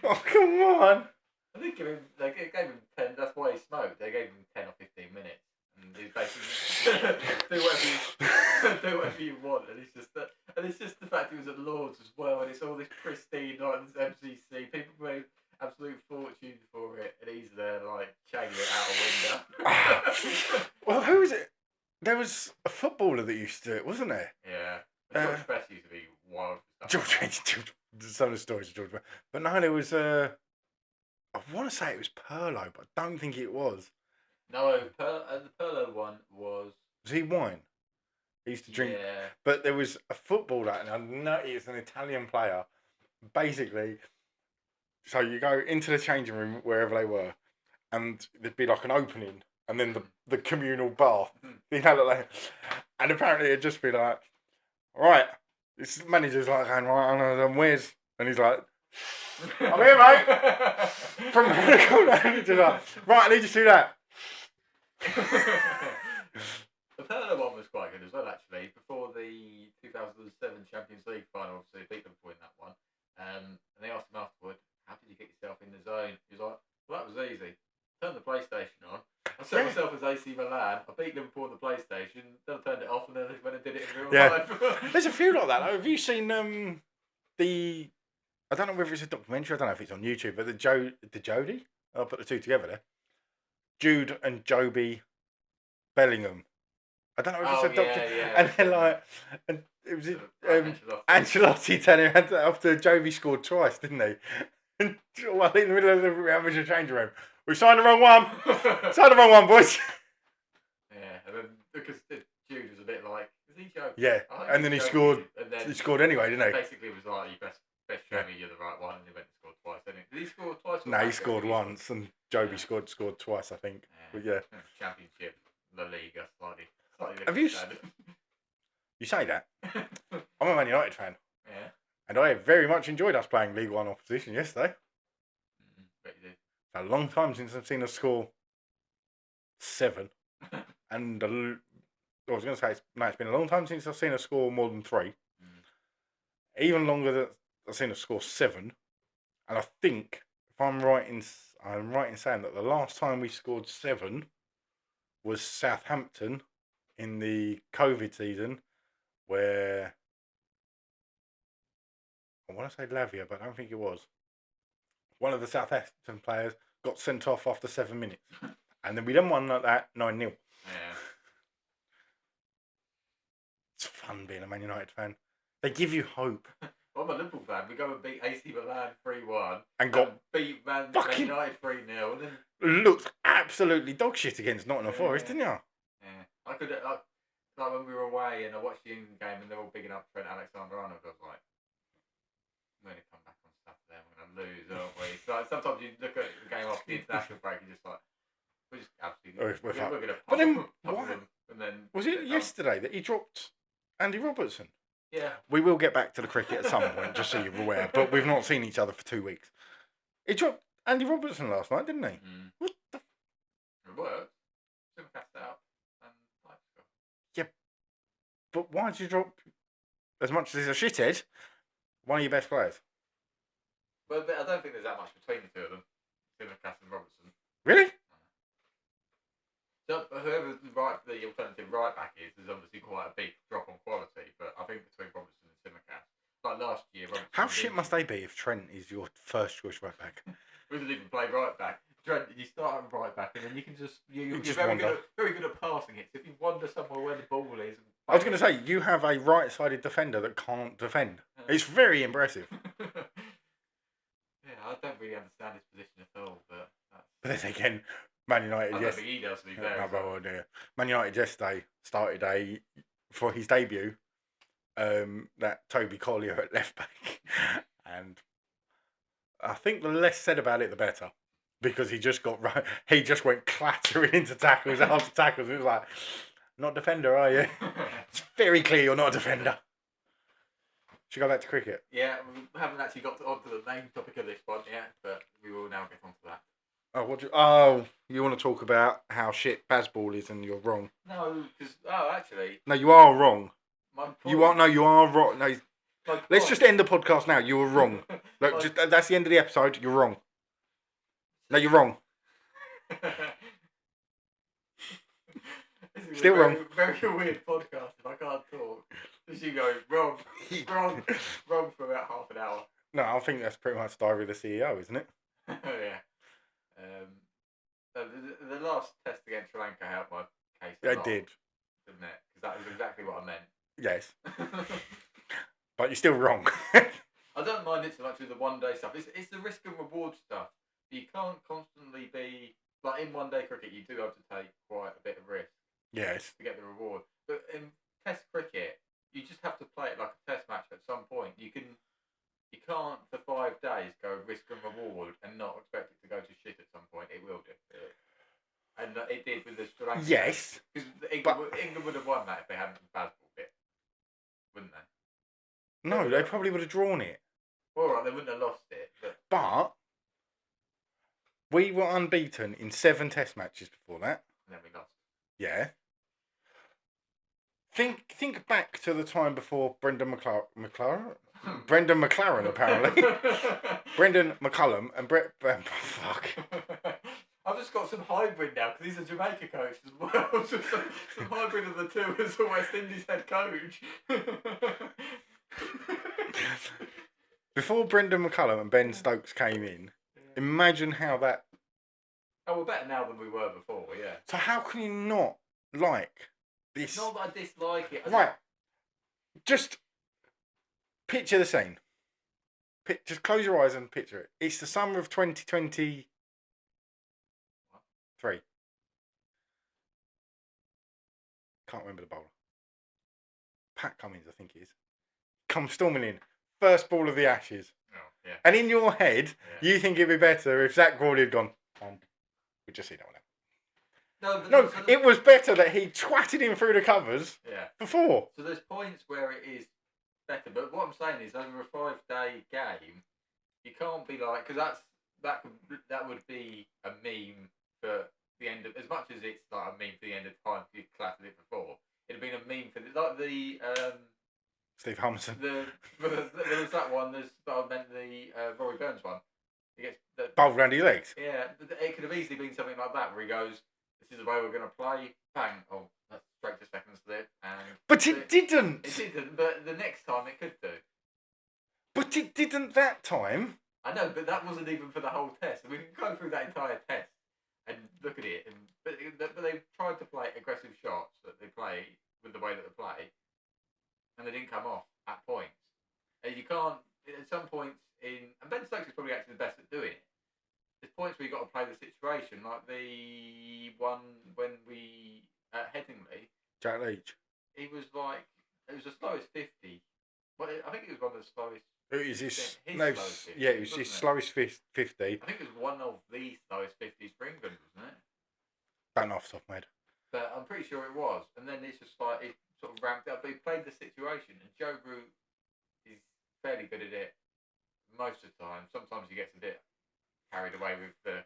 Oh, come on. I think they gave him 10. That's why he smoked. They gave him 10 or 15 minutes, and he basically do whatever you want. And it's just the fact he was at Lords as well, and it's all this pristine, like this MCC. People paid absolute fortune for it, and he's there like changing it out a window. Well, who was it? There was a footballer that used to do it, wasn't there? Yeah. George Best used to be wild for stuff. George, some of the stories of George, but no, there was I want to say it was Perlo, but I don't think it was. No, the Perlo one was. Was he wine? He used to drink. Yeah. But there was a footballer, and I know it's an Italian player. Basically, so you go into the changing room wherever they were, and there'd be like an opening, and then the communal bath. You know, like, and apparently it'd just be like, right, this manager's like going, right, and where's, and he's like, I'm here, mate. From the corner, and he's just like, right, I need you to do that. The Perlo one was quite good as well, actually. Before the 2007 Champions League final, obviously beat Liverpool in that one. And they asked him afterward, "How did you get yourself in the zone?" He was like, "Well, that was easy. Turned the PlayStation on. I set myself as AC Milan. I beat Liverpool on the PlayStation. Then I turned it off, and then I went and did it in real life." There's a few like that. Have you seen the? I don't know whether it's a documentary. I don't know if it's on YouTube, but the Jody. I'll put the two together there. Jude and Joby Bellingham. I don't know if it's a documentary. Yeah. And they're like, and it was Ancelotti telling him after Joby scored twice, didn't he? And well, in the middle of the Real Madrid changing room, we signed the wrong one. Signed the wrong one, boys. Yeah, and then because Jude was a bit like, is he joking? Yeah, and then he scored. And then he scored anyway, didn't he? Basically, it was like, you best show me you're the right one, and he went and scored twice. Didn't he? Did he score twice? No, he scored once, and Joby scored twice, I think. But yeah. Championship, La Liga, slightly Have you? standard. You say that. I'm a Man United fan. Yeah. And I very much enjoyed us playing League One opposition yesterday. Bet you did. It's a long time since I've seen us score 7. And I was going to say, it's been a long time since I've seen us score more than 3. Even longer than I've seen us score 7. And I think, if I'm right in saying that the last time we scored 7 was Southampton in the COVID season, where I want to say Lavia, but I don't think it was. One of the Southampton players got sent off after 7 minutes. And then we then won like that 9-0. Yeah. It's fun being a Man United fan. They give you hope. I'm a Liverpool fan. We go and beat AC Milan 3-1. And got beat Man United 3-0. And then looked absolutely dog shit against Nottingham Forest, didn't you? Yeah. I could, like when we were away and I watched the England game and they're all bigging up Trent Alexander-Arnold, I was like, I'm going to come back on Saturday, I'm going to lose, aren't we? So sometimes you look at the game after the international break and you're just like, we're just absolutely we're going to But then, them. And then was it yesterday that he dropped Andy Robertson? Yeah. We will get back to the cricket at some point, just so you're aware, but we've not seen each other for 2 weeks. He dropped Andy Robertson last night, didn't he? What the? It worked. Simcast out and life score. Yeah, but why did you drop, as much as he's a shithead, one of your best players? Well, I don't think there's that much between the two of them, Simcast and Robertson. Really? So whoever the alternative right back is obviously quite a big drop on quality, but I think between Robertson and Simcast, like last year, Robertson. How shit must they be if Trent is your first choice right back? We didn't even play right back. Trent, you start at right back, and then you can just you're just very good at passing it. So if you wander somewhere where the ball is, I was going to say you have a right-sided defender that can't defend. It's very impressive. Yeah, I don't really understand his position at all, but But then again, Man United I don't think he does, to be fair. no, well, yeah. Man United yesterday started for his debut. That Toby Collier at left back, and I think the less said about it, the better, because he just got right. He just went clattering into tackles after tackles. It was like, not a defender, are you? It's very clear you're not a defender. Should we go back to cricket? Yeah, we haven't actually got onto the main topic of this one yet, but we will now get onto that. You want to talk about how shit Bazball is and you're wrong? No, because actually, No, you are wrong. my point, You are wrong. No, let's just end the podcast now. You were wrong. Look, that's the end of the episode. You're wrong. No, you're wrong. Still wrong. Very weird podcast if I can't talk. Just you go wrong for about half an hour. No, I think that's pretty much Diary of the CEO, isn't it? Yeah. The last test against Sri Lanka helped my case. It did, didn't it? Because that was exactly what I meant. Yes. But you're still wrong. I don't mind it so much with the one-day stuff. It's the risk and reward stuff. You can't constantly be like in one-day cricket. You do have to take quite a bit of risk. Yes. To get the reward, but in Test cricket, you just have to play it like a Test match. At some point, you can't for 5 days go risk and reward and not expect it to go to shit at some point. It will do. And it did with the Sri Lanka. Yes. Because England would have won that if they hadn't Bazball bit, wouldn't they? No, they probably would have drawn it. All right, they wouldn't have lost it. But we were unbeaten in 7 Test matches before that. And then we lost. Yeah. Think back to the time before Brendan McLaren apparently. Brendan McCullum and Brett. Fuck. I've just got some hybrid now because he's a Jamaica coach as well. some hybrid of the two as a West Indies head coach. Before Brendan McCullum and Ben Stokes came in, imagine how that. Oh, we're better now than we were before, yeah. So how can you not like this? It's not that I dislike it. Right. Just picture the scene. Just close your eyes and picture it. It's the summer of 2023. Can't remember the bowler. Pat Cummins, I think it is. Comes storming in. First ball of the Ashes. Oh, yeah. And in your head, you think it'd be better if Zach Crawley had gone, and we'd just see that one out. No, it was better that he twatted him through the covers before. So there's points where it is better, but what I'm saying is over a 5-day game, you can't be like, because that would be a meme for the end of, as much as it's like a meme for the end of time, you clattered it before, it'd have been a meme for the Steve Humson. There was that one. I meant the Rory Burns one. He gets bowled round his legs. Yeah, it could have easily been something like that where he goes, "This is the way we're going to play." Bang! Oh, that's straight to second slip. But it didn't. It didn't. But the next time it could do. But it didn't that time. I know, but that wasn't even for the whole test. We can go through that entire test and look at it. But they tried to play aggressive shots that they play with the way that they play. And they didn't come off at points. You can't, at some points and Ben Stokes is probably actually the best at doing it. There's points where you've got to play the situation, like the one when we, at Headingley. Jack Leach. It was the slowest 50. Well, I think it was one of the slowest. It was his slowest 50, it was his slowest 50. I think it was one of the slowest 50s for England, wasn't it? Don't know off the top of my head. But I'm pretty sure it was. And then it's just like, it sort of ramped up. But he played the situation. And Joe Root is fairly good at it most of the time. Sometimes he gets a bit carried away with the...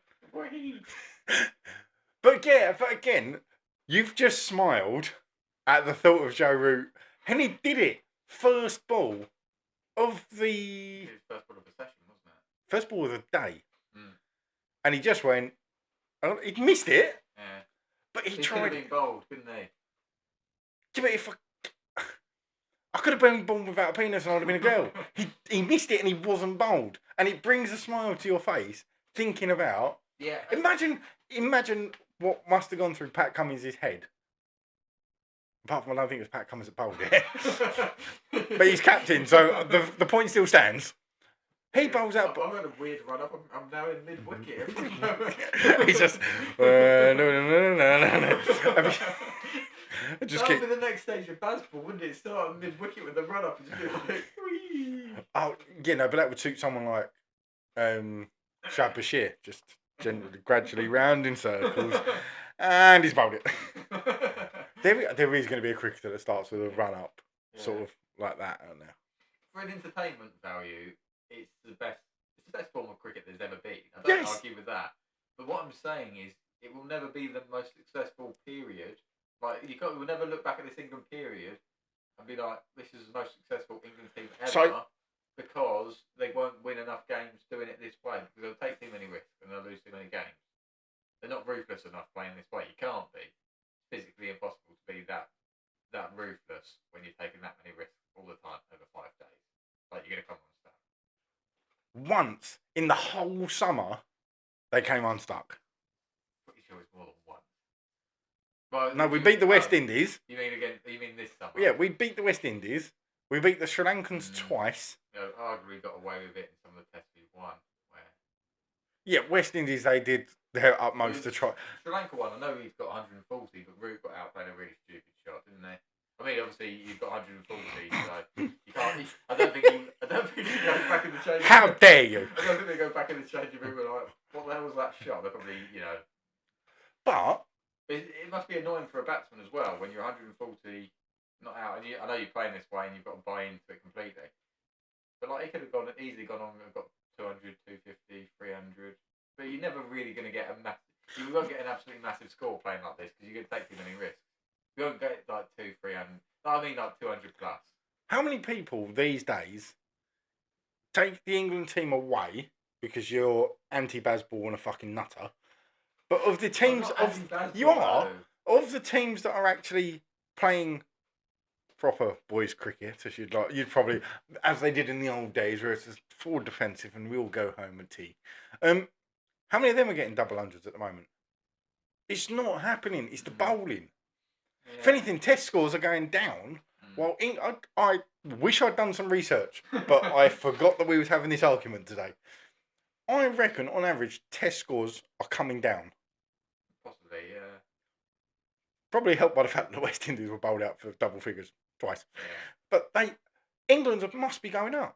But again, you've just smiled at the thought of Joe Root. And he did it. First ball of the... His first ball of the session, wasn't it? First ball of the day. Mm. And he just went... He missed it. Yeah. But he tried... could have been bold, couldn't he? Yeah, but if I could have been born without a penis and I'd have been a girl. he missed it and he wasn't bold. And it brings a smile to your face thinking about... Yeah. Imagine what must have gone through Pat Cummins' head. Apart from I don't think it was Pat Cummins that bowled it. But he's captain, so the point still stands. He bowls out. I've had a weird run up. I'm now in mid wicket. He's just no. Just that keep. would be the next stage of Bazball, wouldn't it? Start mid wicket with the run up and just be like, whee. Oh, you know, but that would suit someone like Shad Bashir, just gradually round in circles, and he's bowled it. There is going to be a cricketer that starts with a run up, sort of like that, I don't know. For an entertainment value, it's the best form of cricket there's ever been. I don't argue with that. But what I'm saying is, it will never be the most successful period. Like we'll never look back at this England period and be like, this is the most successful England team ever, because they won't win enough games doing it this way. Because they'll take too many risks and they'll lose too many games. They're not ruthless enough playing this way. You can't be. It's physically impossible to be that ruthless when you're taking that many risks all the time over 5 days. Like, you're going to come unstuck. Once in the whole summer, they came unstuck. Pretty sure it's more than once. Well, no, we beat the West Indies. You mean this summer? Yeah, we beat the West Indies. We beat the Sri Lankans twice. Arguably got away with it in some of the tests we won. Yeah, West Indies, they did their utmost to try. Sri Lanka won. I know we've got 140, but Root got outplayed a really stupid shot, didn't they? I mean, obviously you've got 140, so you can't. I don't think you go back in the change. How dare you? I don't think they go back in the change room and like, what the hell was that shot? They're probably, But it must be annoying for a batsman as well when you're 140 not out, and I know you're playing this way and you've got to buy into it completely. But like, he could have easily gone on and got 200, 250, 300. But you're never really going to get you won't get an absolutely massive score playing like this because you're going to take too many risks. You won't get like 200, 300. I mean, like 200 plus. How many people these days take the England team away because you're anti-Bazball and a fucking nutter? But of the teams of the teams that are actually playing proper boys cricket, as you'd probably, as they did in the old days, where it's just forward defensive and we all go home and tea. How many of them are getting double hundreds at the moment? It's not happening. It's the bowling. Yeah. If anything, test scores are going down. Well, I wish I'd done some research, but I forgot that we was having this argument today. I reckon, on average, test scores are coming down. Possibly, yeah. Probably helped by the fact that the West Indies were bowled out for double figures twice. Yeah. But England must be going up.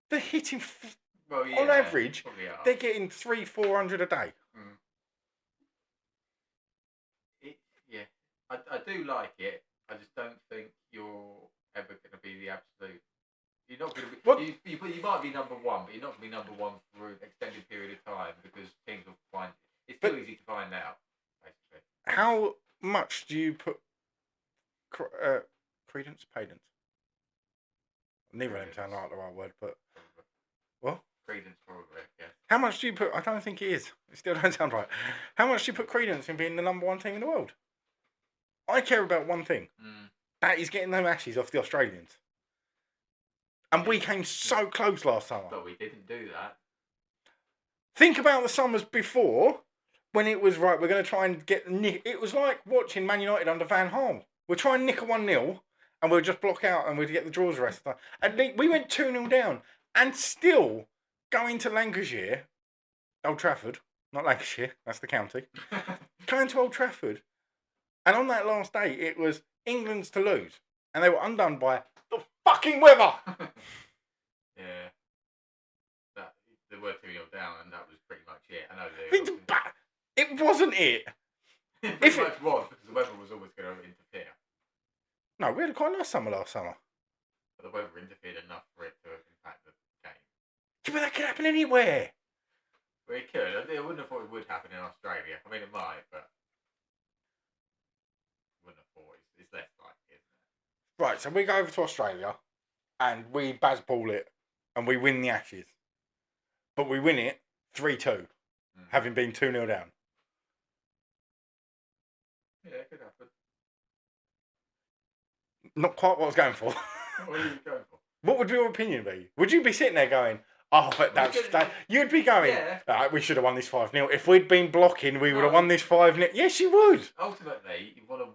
They're hitting, on average, they're getting 300-400 a day. I do like it. I just don't think you're ever going to be the absolute. You're not going to be. You might be number one, but you're not going to be number one for an extended period of time because teams will find it. It's too easy to find out, basically. How much do you put credence? Neither of them sound like the right word, but what? Credence, probably. Yeah. How much do you put? I don't think it is. It still don't sound right. How much do you put credence in being the number one team in the world? I care about one thing. That is getting them Ashes off the Australians. And we came so close last summer. But we didn't do that. Think about the summers before, when it was, right, we're going to try and get... It was like watching Man United under Van Gaal. We'll try and nick a 1-0, and we'll just block out, and we'll get the draws the rest of the time. And we went 2-0 down, and still going to Lancashire, Old Trafford, not Lancashire, that's the county, going to Old Trafford, and on that last day, it was England's to lose. And they were undone by the fucking weather. Yeah. They were 2-0 down, and that was pretty much it. I know it wasn't it. It pretty much was, because the weather was always going to interfere. No, we had a quite nice summer last summer. But the weather interfered enough for it to impact the game. Yeah, but that could happen anywhere. Well, it could. I wouldn't have thought it would happen in Australia. I mean, it might, but... It's less likely, isn't it? Right, so we go over to Australia and we Bazball it and we win the Ashes. But we win it 3-2, having been 2-0 down. Yeah, it could happen. Not quite what I was going for. What are you going for? What would your opinion be? Would you be sitting there going, oh, but you'd be going, we should have won this 5-0. If we'd been blocking, we would have won this 5-0. Yes, you would. Ultimately, you want to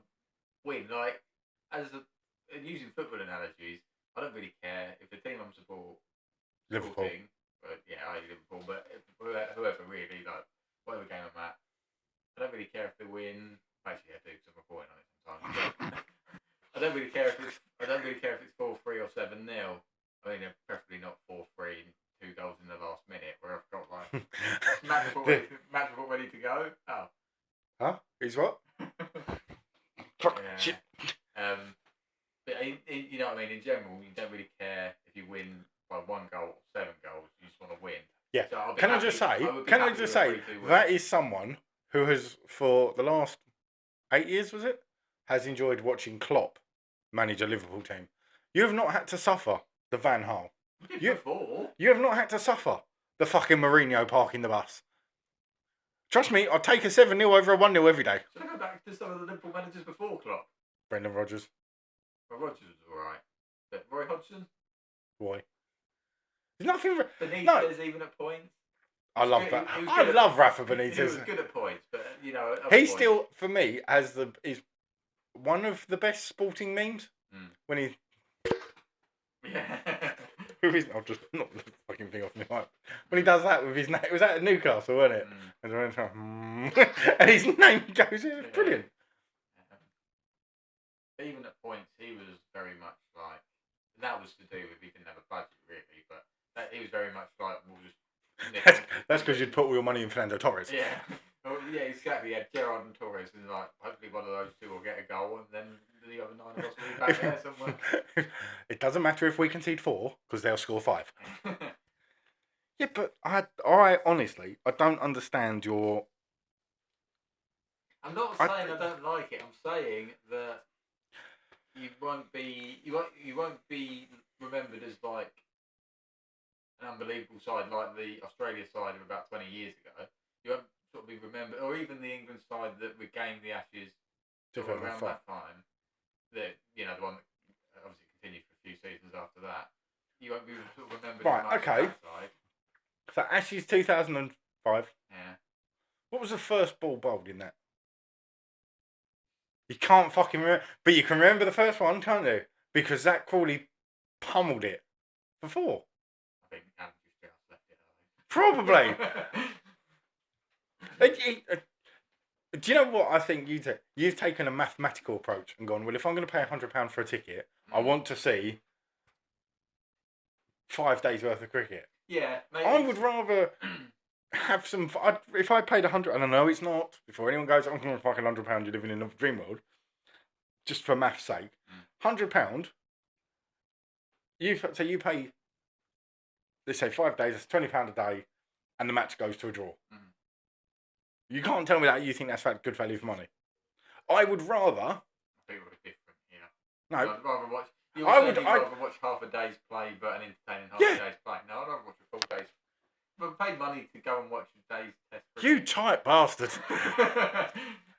win. Like, using football analogies, I don't really care if the team I'm supporting But yeah, I hate Liverpool. But whoever really, like, whatever game I'm at, I don't really care if they win. Actually, I do because I'm reporting on it sometimes. I don't really care if it's 4-3 or 7-0. I mean, preferably not 4-3 and 2 goals in the last minute, where I've got like match report ready to go. Oh, huh? He's what? Shit. But you know what I mean. In general, you don't really care if you win by 1 goal or 7 goals. You just want to win. Yeah. So Can I just say that is someone who has, for the last 8 years, was it, has enjoyed watching Klopp manage a Liverpool team. You have not had to suffer the Van Gaal. You have not had to suffer the fucking Mourinho parking the bus. Trust me, I'd take a 7-0 over a 1-0 every day. Should I go back to some of the Liverpool managers before Klopp? Brendan Rodgers. Well, Rodgers was alright. But Roy Hodgson? Why? There's nothing... Benitez even at points. I love that. I love Rafa Benitez. He was good at points, but, you know... He still, for me, is one of the best sporting memes. When he... Yeah. I'll just knock the fucking thing off my mic. When he does that with his name... It was at Newcastle, wasn't it? And his name goes... It's brilliant. Even at points, he was very much like... That was to do with he didn't have a budget, really, but he was very much like... We'll just that's because you'd put all your money in Fernando Torres. Yeah. Well, yeah, exactly. Yeah, Gerrard and Torres, and like hopefully one of those two will get a goal, and then the other 9 of us will be back there somewhere. It doesn't matter if we concede 4 because they'll score 5. Yeah, but I honestly don't understand your. I'm not saying I don't like it. I'm saying that you won't be remembered as like an unbelievable side like the Australia side of about 20 years ago. You won't sort of be remembered, or even the England side that regained the Ashes around that time. The one that obviously continued for a few seasons after that. You won't be sort of remembered as much as that side. So Ashes 2005. Yeah. What was the first ball bowled in that? You can't fucking remember, but you can remember the first one, can't you? Because Zach Crawley pummeled it for 4. I think Andrew Strauss left it. Probably. Do you know what I think you've taken a mathematical approach and gone, well, if I'm going to pay £100 for a ticket, I want to see 5 days worth of cricket. Yeah, maybe. I would rather have some. If I paid 100, and I know it's not. Before anyone goes, I'm going to fucking £100. You're living in a dream world. Just for math's sake, £100. You pay. Let's say 5 days. That's £20 a day, and the match goes to a draw. You can't tell me that you think that's good value for money. I would rather. I think it would be different. Yeah. No. I'd rather watch. I'd rather watch half a day's play, but an entertaining half a day's play. No, I'd rather watch a full day's. But I paid money to go and watch a day's test. You tight bastard!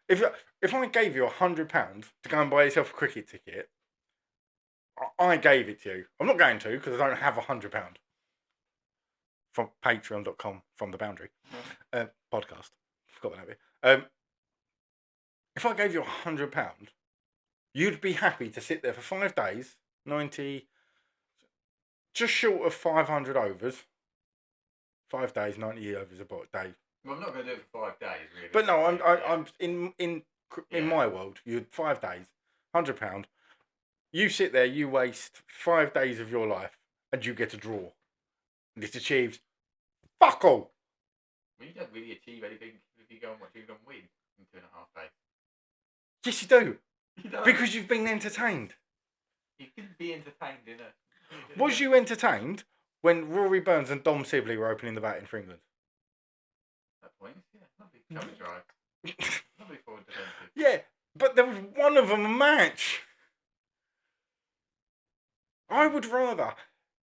If I gave you £100 to go and buy yourself a cricket ticket, I gave it to you. I'm not going to because I don't have £100. From Patreon.com from the Boundary podcast. Forgot that bit. If I gave you £100, you'd be happy to sit there for 5 days, 90, just short of 500 overs. 5 days, 90 overs a day. Well, I'm not going to do it for 5 days, really. But no, I'm in my world. You'd 5 days, £100. You sit there, you waste 5 days of your life, and you get a draw. And it's achieved fuck all. Well, you don't really achieve anything if you go and watch England win in 2.5 days. Yes, you do. You don't. Because you've been entertained. You can be entertained in a... Was you entertained when Rory Burns and Dom Sibley were opening the batting for England? At points, yeah. Lovely cover drive. Lovely forward defensive. Yeah, but there was one of them a match. I would rather...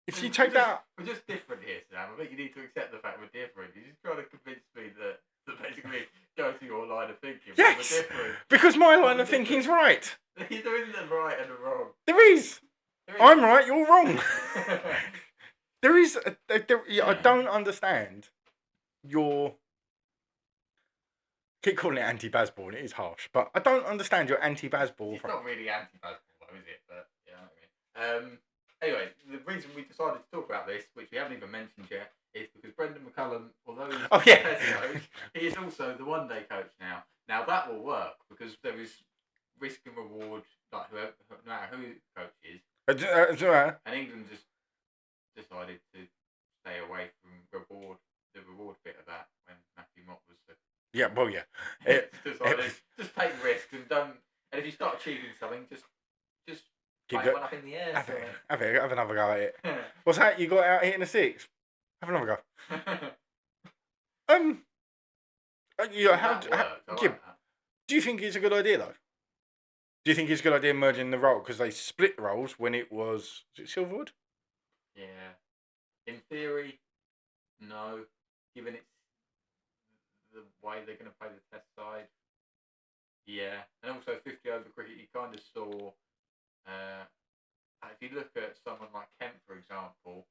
If you take that... We're just different here, Sam. I think you need to accept the fact we're different. You're just trying to convince me that basically go to your line of thinking. Yes! We're different. Because my line of thinking's right. There isn't a right and a wrong. There is. I'm right, you're wrong. There is... I don't understand your... I keep calling it anti-Bazball, and it is harsh, but I don't understand your anti-Bazball. It's not really anti-Bazball, though, is it? But, yeah, I mean... Anyway, the reason we decided to talk about this, which we haven't even mentioned yet, is because Brendan McCullum, although he's Oh, yeah. Test coach, he is also the one-day coach now. Now that will work because there is risk and reward, like whoever, no matter who the coach is. And England just decided to stay away from the reward bit of that when Matthew Mott was. Yeah, well, yeah. Just take risks and don't. And if you start achieving something, just play one up in the air. Have another go at it. What's that? You got out hitting a 6? Have another go. Do you think it's a good idea though? Do you think it's a good idea merging the role because they split the roles when it was it Silverwood? Yeah. In theory, no. Given it's the way they're going to play the Test side, yeah. And also 50 over cricket, you kind of saw. If you look at someone like Kemp, for example,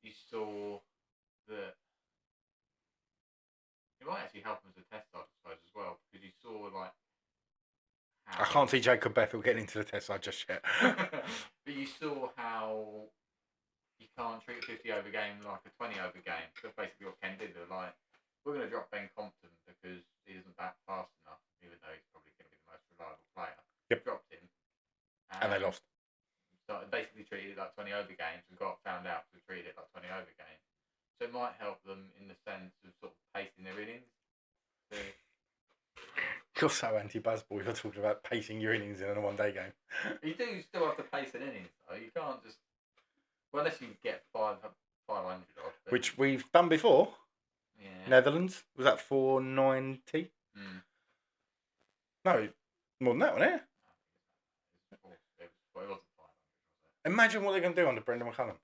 you saw that it might actually help them as a Test side, I suppose, as well, because you saw like. I can't see Jacob Bethel getting into the Test side just yet. But you saw how you can't treat a 50 over game like a 20 over game. That's basically what Ken did. They're like, we're going to drop Ben Compton because he isn't bat fast enough, even though he's probably going to be the most reliable player. Yep. Dropped him. And they lost. So basically treated it like 20 over games and got found out to treat it like 20 over games. So it might help them in the sense of sort of pacing their innings. So, you're so anti-Bazball. You're talking about pacing your innings in a one-day game. You do still have to pace an innings, though. You can't just... Well, unless you get 500 odd. Which we've done before. Yeah. Netherlands. Was that 490? Mm. No, more than that, wasn't it? It wasn't 500, was it? Imagine what they're going to do under Brendan McCullum.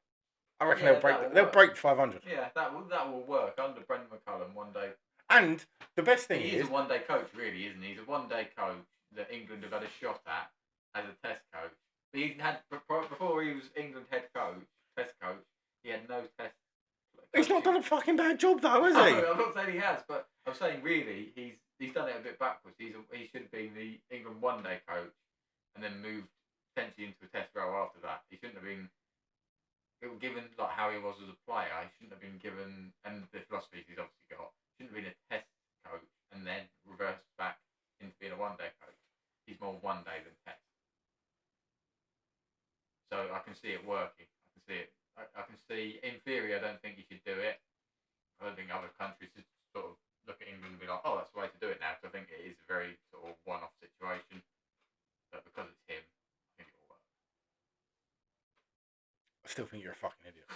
I reckon Yeah, they'll break 500. Yeah, that will work under Brendan McCullum one day. And the best thing He is a one-day coach, really, isn't he? He's a one-day coach that England have had a shot at as a Test coach. But he had before he was England head coach, Test coach. He had no Test. He's not done a fucking bad job, though, has he? No, I'm not saying he has, but I'm saying really he's done it a bit backwards. He should have been the England one-day coach and then moved potentially into a Test role after that. He shouldn't have been. Given like how he was as a player, he shouldn't have been given, and the philosophies he's obviously got, shouldn't have been a Test coach and then reversed back into being a one-day coach. He's more one-day than Test. So I can see it working. I can see it. I can see, in theory, I don't think he should do it. I don't think other countries should sort of look at England and be like, oh, that's the way to do it now. Because I think it is a very sort of one-off situation. But because it's him, I think it will work. I still think you're a fucking idiot.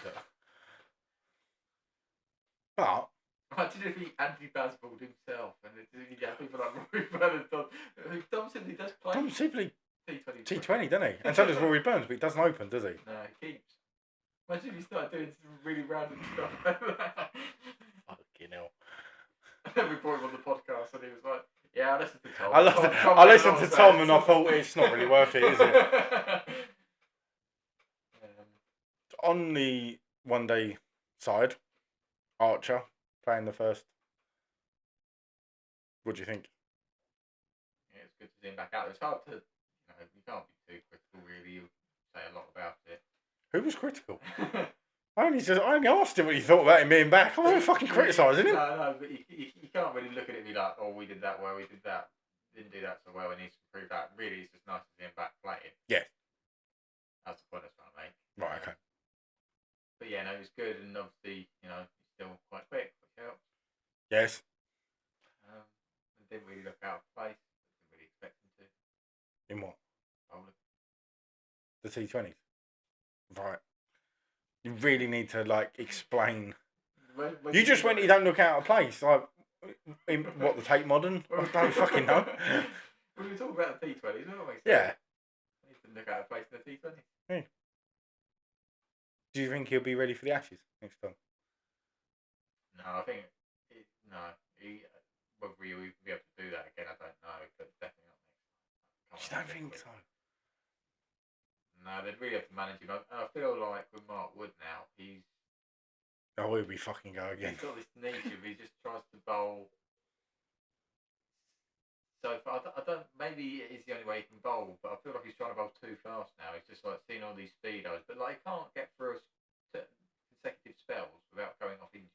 But imagine if he anti-Bazballed himself and you get people like Rory Byrne and Tom Sibley does play. Tom Sibley T20, doesn't he? And so does Rory Burns, but he doesn't open, does he? No, he keeps. Imagine if he started doing some really random stuff. Fucking hell. We brought him on the podcast and he was like, yeah, I listened to Tom. I listened to Tom and I thought it's not really worth it, is it? On the one-day side, Archer playing the first. What do you think? Yeah, it's good to see him back out. It's hard to, you can't be too critical really. You say a lot about it. Who was critical? I only asked him what he thought about him being back. I wasn't fucking criticising him. No, but you can't really look at it and be like, oh, we did that well, we did that. Didn't do that so well, we need to improve that. Really, it's just nice to see him back playing. Yeah. That's the point I was trying to make. Right, okay. But yeah, no, it was good, and obviously, he's still quite quick, which helps. Yes. Didn't really look out of place. Didn't really expect him to. In what? Bowling. The T20s. Right. You really need to explain. When you just went, you don't look out of place. Like, in what, the Tate Modern? I don't fucking know. We were talking about the T20s, weren't we? Yeah. He didn't look out of place in the T20s. Yeah. Do you think he'll be ready for the Ashes next time? No, I think whether he'll even be able to do that again, I don't know, but definitely not next time. You don't think so? No, they'd really have to manage him. I feel like with Mark Wood now, he'll be fucking go again. He's got this niche of he just tries to bowl so far. I don't. Maybe it is the only way he can bowl, but I feel like he's trying to bowl too fast now. He's just like seeing all these speedos, but like he can't get through consecutive spells without going off injured.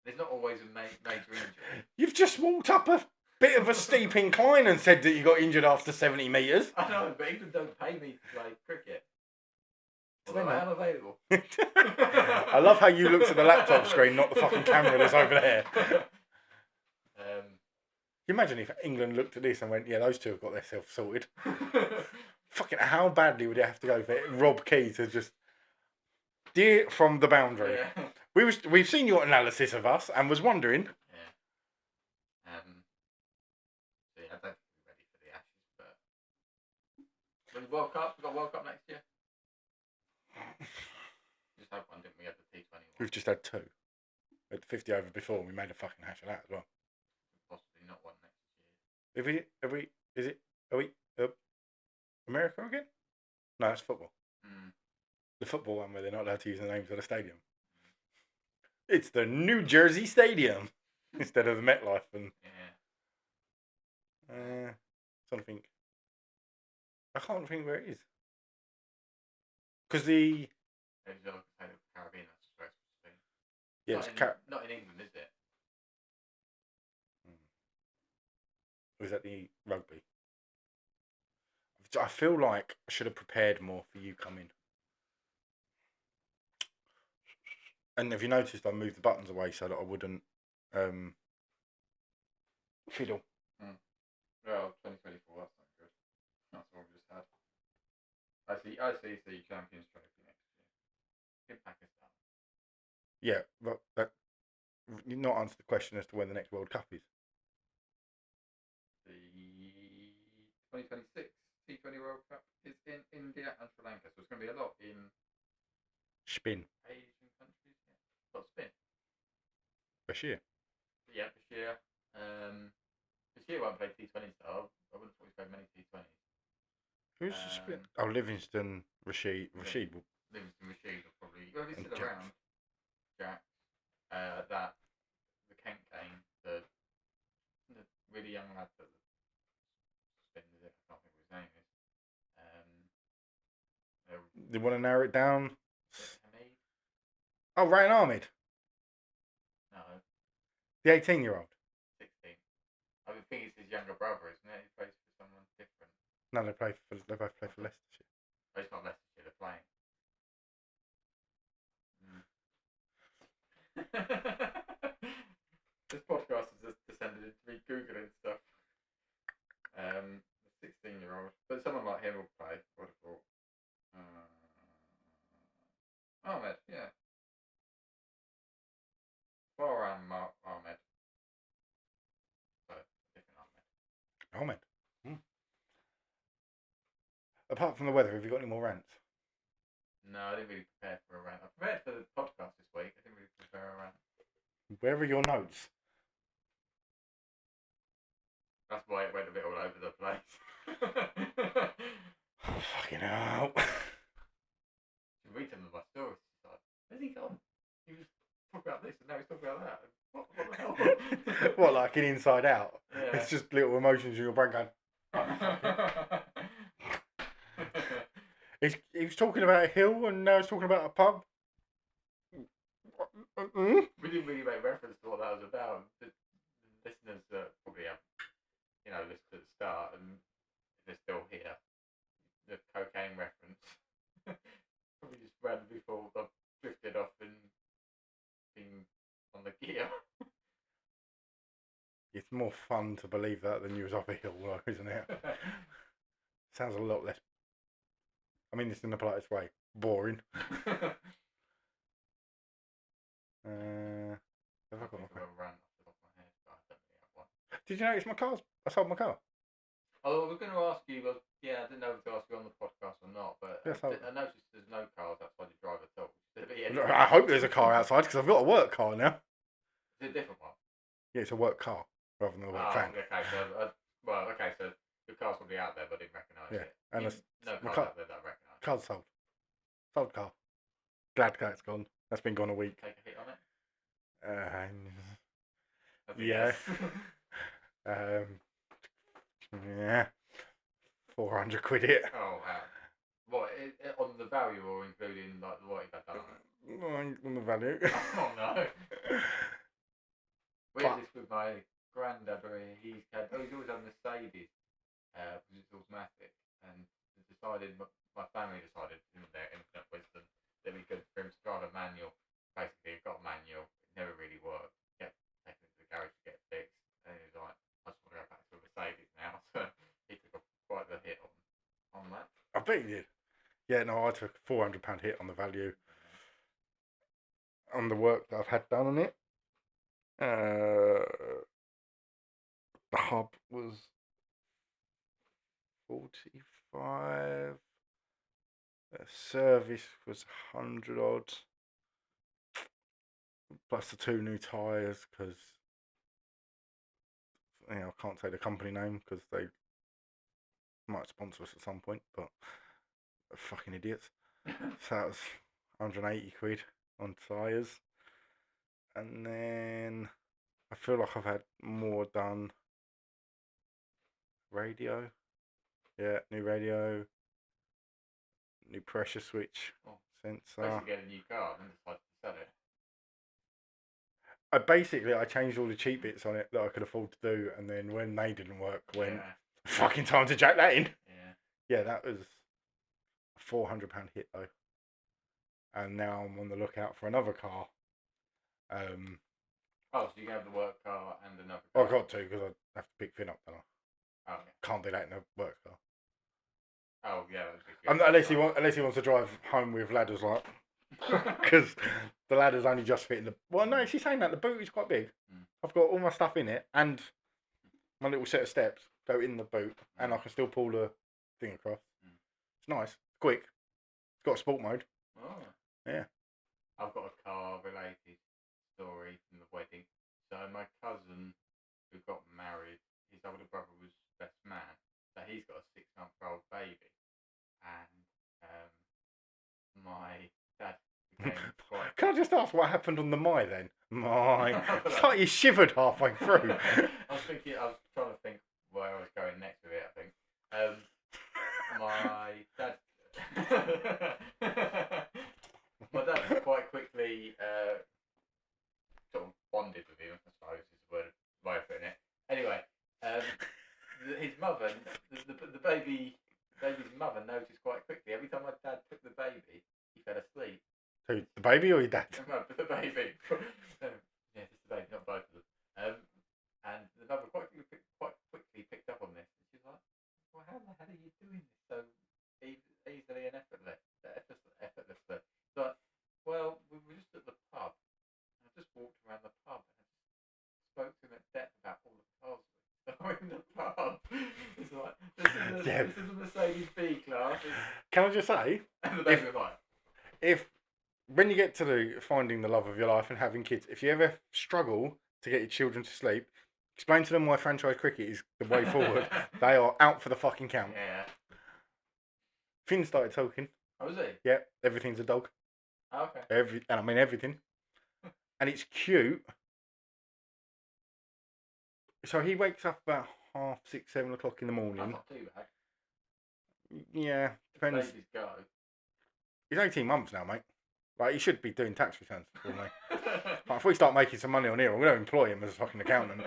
There's not always a major injury. You've just walked up a bit of a steep incline and said that you got injured after 70 metres. I know, but England don't pay me to play cricket. Although I am available. I love how you looked at the laptop screen, not the fucking camera that's over there. Can you imagine if England looked at this and went, yeah, those two have got themselves sorted? Fucking, how badly would it have to go for Rob Key to just... Dear from the boundary. Yeah. We've seen your analysis of us and was wondering... Yeah. So yeah, I don't think we're ready for the Ashes, but... When the World Cup, we've got World Cup next year. Just had one, didn't we? Had the T20 one. We've just had two. We had the 50 over before and we made a fucking hash of that as well. Possibly not one next year. Are we America again? No, that's football. Mm. The football one where they're not allowed to use the names of the stadium. It's the New Jersey Stadium instead of the MetLife. And something. I can't think where it is. Because the Caribbean, that's supposed to be. yeah, Not in England, is it? Or is that the rugby? I feel like I should have prepared more for you coming. And have you noticed I moved the buttons away so that I wouldn't fiddle? Well, 2024, that's not good. That's what we just had. ICC Champions Trophy next year. In Pakistan. Yeah, but that you've not answered the question as to when the next World Cup is. The 2026 T20 World Cup is in India and Sri Lanka, so it's going to be a lot in Spin. Asian countries. Yeah, a lot of spin. Bashir. Yeah, Bashir. Bashir won't play T20s though. I wouldn't have thought he's played many T20s. Who's the spin? Oh, Livingston, Rashid. Yeah. Rashid will. Livingston Rashid will probably. Well, he's still Jack. around. Jack. That the Kent game, the really young lad that spins it. I can't think what his name is. They want to narrow it down. Hamid? Oh, Ryan Ahmed, No, the 18-year-old. 16. I would think it's his younger brother, isn't it? He plays for someone different. No, they both play for Leicestershire. But it's not Leicestershire, they're playing. This podcast has just descended into me Googling stuff. The 16-year-old. But someone like him will play, what have thought. Ahmed, yeah. Farhan Ahmed. So, different Ahmed. Ahmed. Apart from the weather, have you got any more rants? No, I didn't really prepare for a rant. I prepared for the podcast this week. I didn't really prepare a rant. Where are your notes? That's why it went a bit all over the place. Fucking hell. You read some of my stories. It's like, where's he gone? He was talking about this and now he's talking about that. What the hell? What, like an inside out? Yeah. It's just little emotions in your brain going. He was talking about a hill and now he's talking about a pub. We didn't really make reference to what that was about. The listeners probably have, listened to the start, and if they're still here, the cocaine reference probably just randomly thought I've drifted off and been on the gear. It's more fun to believe that than you was up a hill, though, isn't it? Sounds a lot less. I mean this in the politest way. Boring. Have I got my Ran off the top of my head, but I don't really have one. Did you notice my car's? I sold my car. Oh, we're going to ask you. Well, yeah, I didn't know if to ask you on the podcast or not, but Yes, I noticed there's no cars outside your drive at all. I hope there's a car outside because I've got a work car now. Is it a different one? Yeah, it's a work car rather than a work van. Okay, so the car's probably out there, but I didn't recognise it. And No my cars car- out there that I recognise. Car's sold. Sold car. Glad that's gone. That's been gone a week. Take a hit on it? Yeah. Yeah. 400 quid it. Oh wow. What on the value or including like what you've done on it? On the value. Oh no. We But- had this with my granddad where he's always had a Mercedes, because it's automatic, and my family decided in their infinite wisdom that we could for him to drive a manual. Basically, he got a manual, it never really worked. Kept taking it to the garage to get fixed, and he was like, I just want to go back to a Mercedes now. So he took quite the hit on that. I bet you did. Yeah, no, I took a £400 hit on the value on the work that I've had done on it. The hub was 45. Service was 100 odd. Plus the 2 new tyres, because I can't say the company name because they might sponsor us at some point, but they're fucking idiots. So that was 180 quid on tyres. And then I feel like I've had more done. Radio. Yeah, new radio. New pressure switch sensor. Basically, get a new car and then decide to sell it. I changed all the cheap bits on it that I could afford to do, and then when they didn't work, fucking time to jack that in. Yeah, that was a £400 hit though. And now I'm on the lookout for another car. So you can have the work car and another car? I've got to, because I have to pick Finn up, don't I? Oh, okay. Can't do that in a work car. Oh yeah. Unless he wants to drive home with ladders, like, because the ladder's only just fitting the. Well, no, she's saying that the boot is quite big. I've got all my stuff in it, and my little set of steps go in the boot, and I can still pull the thing across. It's nice, quick. It's got a sport mode. Oh. Yeah. I've got a car-related story from the wedding. So my cousin, who got married, his older brother was best man. So he's got a 6-month-old baby, and my dad became quite. Can I just ask what happened on the My then? My. It's like you shivered halfway through. I was trying to think where I was going next with it. I think my dad. My dad quite quickly sort of bonded with him, I suppose is the way of putting it. Anyway, his mother, the baby's mother noticed quite quickly. Every time my dad took the baby, he fell asleep. Who, the baby or your dad? No, the baby. Yeah, just the baby, not both of them. And the mother quite quickly picked up on this. And she's like, "Well, how the hell are you doing this so easily and effortlessly?" But well, we were just at the pub, and I just walked around the pub and I just spoke to him at depth about all the cars we saw in the pub. It's like this is a Mercedes B class. Can I just say, And the baby was like, if when you get to finding the love of your life and having kids, if you ever struggle to get your children to sleep, explain to them why franchise cricket is the way forward. They are out for the fucking count. yeah. Finn started talking. Oh, was he? Yeah, everything's a dog. Oh, okay. And I mean everything. And it's cute. So he wakes up about 6:30, 7 o'clock in the morning. That's not too bad. Yeah, depends. Babies go. He's 18 months now, mate. Like, he should be doing tax returns for me. Like, if we start making some money on here, I'm going to employ him as a fucking accountant.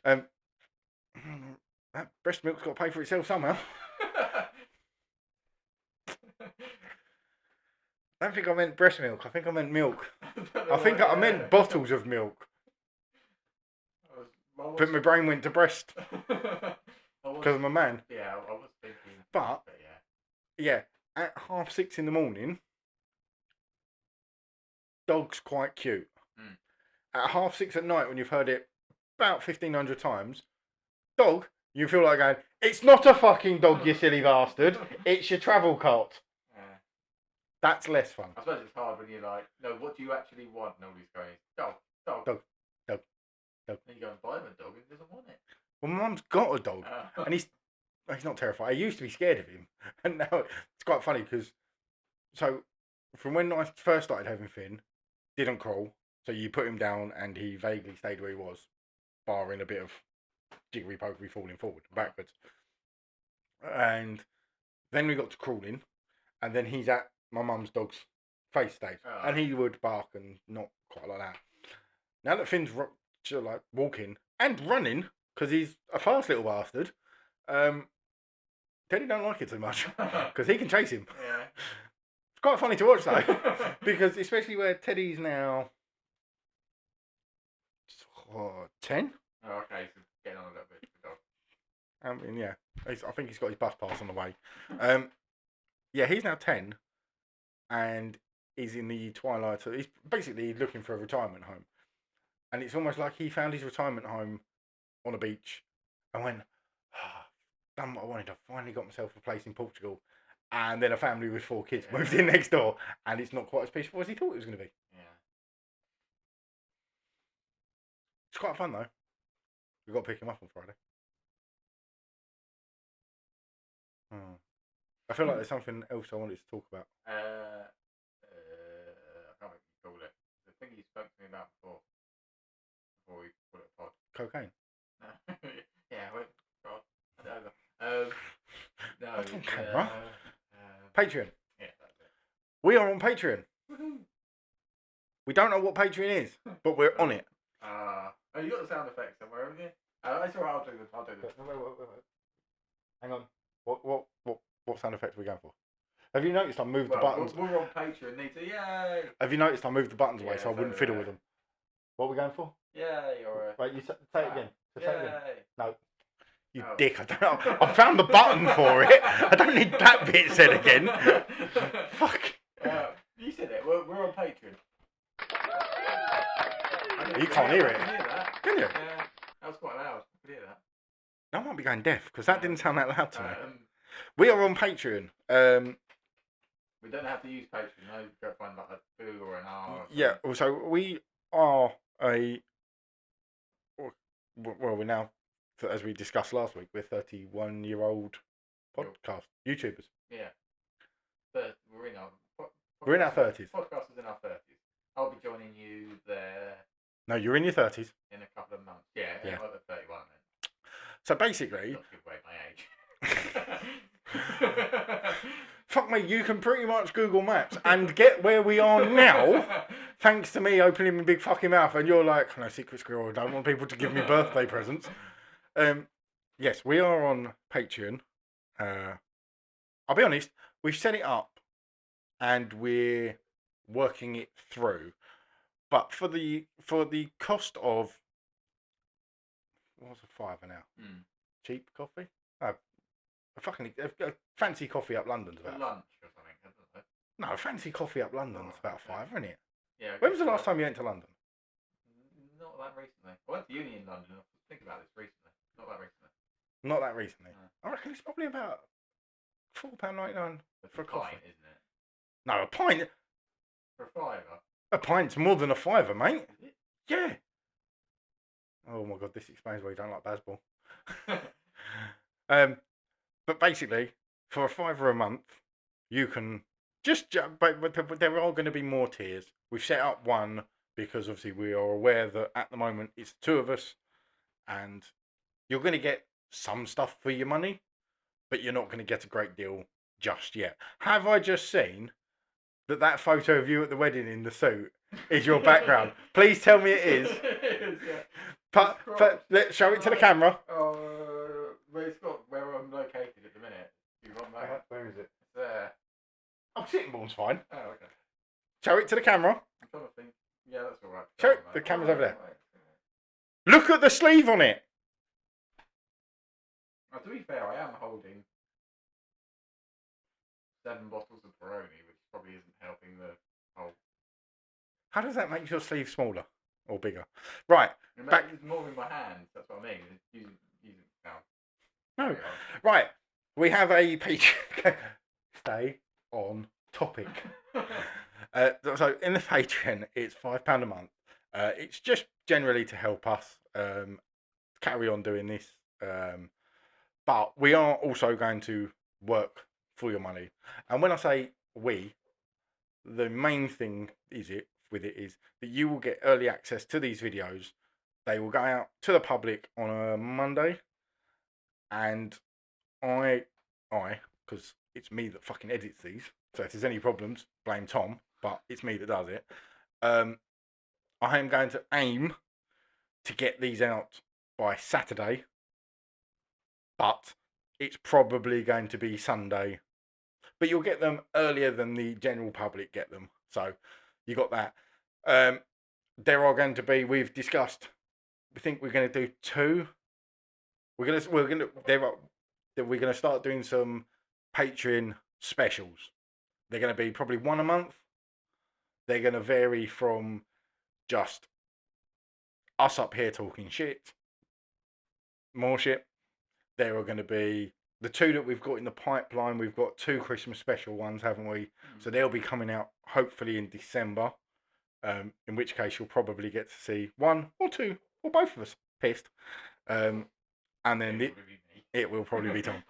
That breast milk's got to pay for itself somehow. I don't think I meant breast milk. I think I meant milk. I think I meant bottles of milk. But my brain went to breast because I'm a man. Yeah, I was thinking. But yeah, at 6:30 in the morning, dog's quite cute. At 6:30 at night, when you've heard it about 1,500 times, dog, you feel like going, "It's not a fucking dog, you silly bastard. It's your travel cart." That's less fun. I suppose it's hard when you're like, no, what do you actually want? And all he's going, dog. Dog. Then you go and buy him a dog and he doesn't want it. Well, my mum's got a dog, and he's not terrified. I used to be scared of him, and now it's quite funny because, so from when I first started having Finn, didn't crawl. So you put him down, and he vaguely stayed where he was, barring a bit of jiggery pokery falling forward and backwards. And then we got to crawling, and then he's at my mum's dog's face stage, and he would bark and not quite like that. Now that Finn's like walking and running because he's a fast little bastard, Teddy don't like it too much because he can chase him. Yeah. It's quite funny to watch though, because especially where Teddy's now 10. Oh, okay, so getting on a little bit with the dog. I mean, yeah, I think he's got his bus pass on the way. Yeah, he's now 10, and he's in the twilight. So he's basically looking for a retirement home, and it's almost like he found his retirement home on a beach, and went, done what I wanted. I finally got myself a place in Portugal, and then a family with 4 kids moved in next door, and it's not quite as peaceful as he thought it was going to be. Yeah. It's quite fun though. We've got to pick him up on Friday. I feel like there's something else I wanted to talk about. I can't remember what you called it. The thing you spoke to me about before we put it pod. Cocaine. No. Yeah, wait, God, I don't know. No. That's on camera. Patreon. Yeah, that's it. We are on Patreon. Woohoo! We don't know what Patreon is, but we're on it. Oh, you got the sound effects somewhere, haven't you? It's alright, I'll do this. Wait. Hang on. What sound effect are we going for? Have you noticed I moved the buttons? We're on Patreon, Nita. Yay! Have you noticed I moved the buttons away Yeah, so I wouldn't fiddle with them? What are we going for? Yay! Or Wait, you say it again. Say it again. yay! No. You Oh. dick. I don't know. I found the button for it. I don't need that bit said again. Fuck. You said it. We're on Patreon. You can't hear it. I can hear that. Can you? Yeah, that was quite loud. I could hear that. I might be going deaf because that didn't sound that loud to me. Um, We are on Patreon. we don't have to use Patreon. No, go find like a Boo or an R. Or Yeah. So we are well, we're now, as we discussed last week, we're 31-year-old podcast YouTubers. Yeah. But we're in our. We're in our 30s. Podcasters in our 30s. I'll be joining you there No, you're in your 30s. in a couple of months. Yeah. Yeah. I'm at 31 then. So basically, Not to give away my age. fuck me, you can pretty much Google Maps and get where we are now, thanks to me opening my big fucking mouth, and you're like, no, secret squirrel, I don't want people to give me birthday presents. Yes, we are on Patreon. I'll be honest, we've set it up and we're working it through. But for the cost of, what's a $5 now? Cheap coffee? No, a fancy coffee up London's For about. lunch or something, isn't it? No, a fancy coffee up London's about $5, isn't it? Yeah. When was the last time you went to London? Not that recently. I went to uni in London. I was thinking about this recently. Not that recently. Not that recently. No. I reckon it's probably about £4.99 It's for a a coffee. pint, isn't it? No, a pint. For a fiver. A pint's more than a $5, mate. Is it? Yeah. Oh my god, this explains why you don't like Bazball. But basically, for a $5 a month, you can but there are going to be more tiers. We've set up one because obviously we are aware that at the moment it's 2 of us, and you're going to get some stuff for your money, but you're not going to get a great deal just yet. Have I just seen that photo of you at the wedding in the suit is your background? Please tell me it is. It is, yeah. Let's show it to the camera. Well, it's got where I'm located at the minute. You want that? Where is it? It's there. Oh, Sittingbourne's fine. Oh, okay. Show it to the camera. I'm trying to think. Yeah, that's alright. Show it. The camera's over there. Look at the sleeve on it. Now, to be fair, I am holding 7 bottles of Peroni, which probably isn't helping the whole. How does that make your sleeve smaller or bigger? Right. Back. It's more in my hands. That's what I mean. It's using now. No. Right. We have a page. Stay on topic. So in the Patreon, it's £5 a month. It's just generally to help us carry on doing this. But we are also going to work for your money. And when I say we, the main thing is that you will get early access to these videos They will go out to the public on a Monday, and because it's me that fucking edits these, so if there's any problems, blame Tom, but it's me that does it. I am going to aim to get these out by Saturday, but it's probably going to be Sunday. But you'll get them earlier than the general public get them, so you got that. There are going to be. We've discussed. We think we're going to do 2. We're going to start doing some Patreon specials. They're going to be probably 1 a month. They're going to vary from just us up here talking shit, more shit. There are going to be the 2 that we've got in the pipeline. We've got 2 Christmas special ones, haven't we? So they'll be coming out hopefully in December. In which case you'll probably get to see 1 or 2 or both of us pissed. And then it will probably be Tom.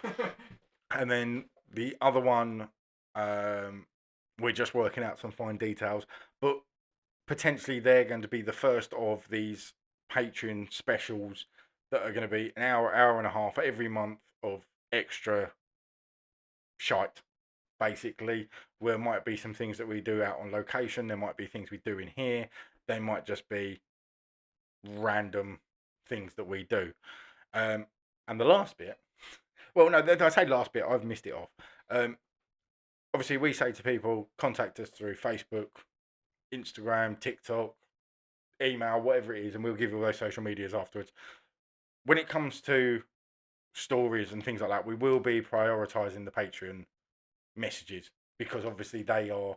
And then the other one, we're just working out some fine details, but potentially they're going to be the first of these Patreon specials that are going to be an hour and a half every month of extra shite. Basically, there might be some things that we do out on location. There might be things we do in here. They might just be random things that we do. And the last bit, well, no, I say last bit, I've missed it off. Obviously, we say to people, contact us through Facebook, Instagram, TikTok, email, whatever it is, and we'll give you those social medias afterwards. When it comes to stories and things like that, we will be prioritising the Patreon messages, because obviously they are,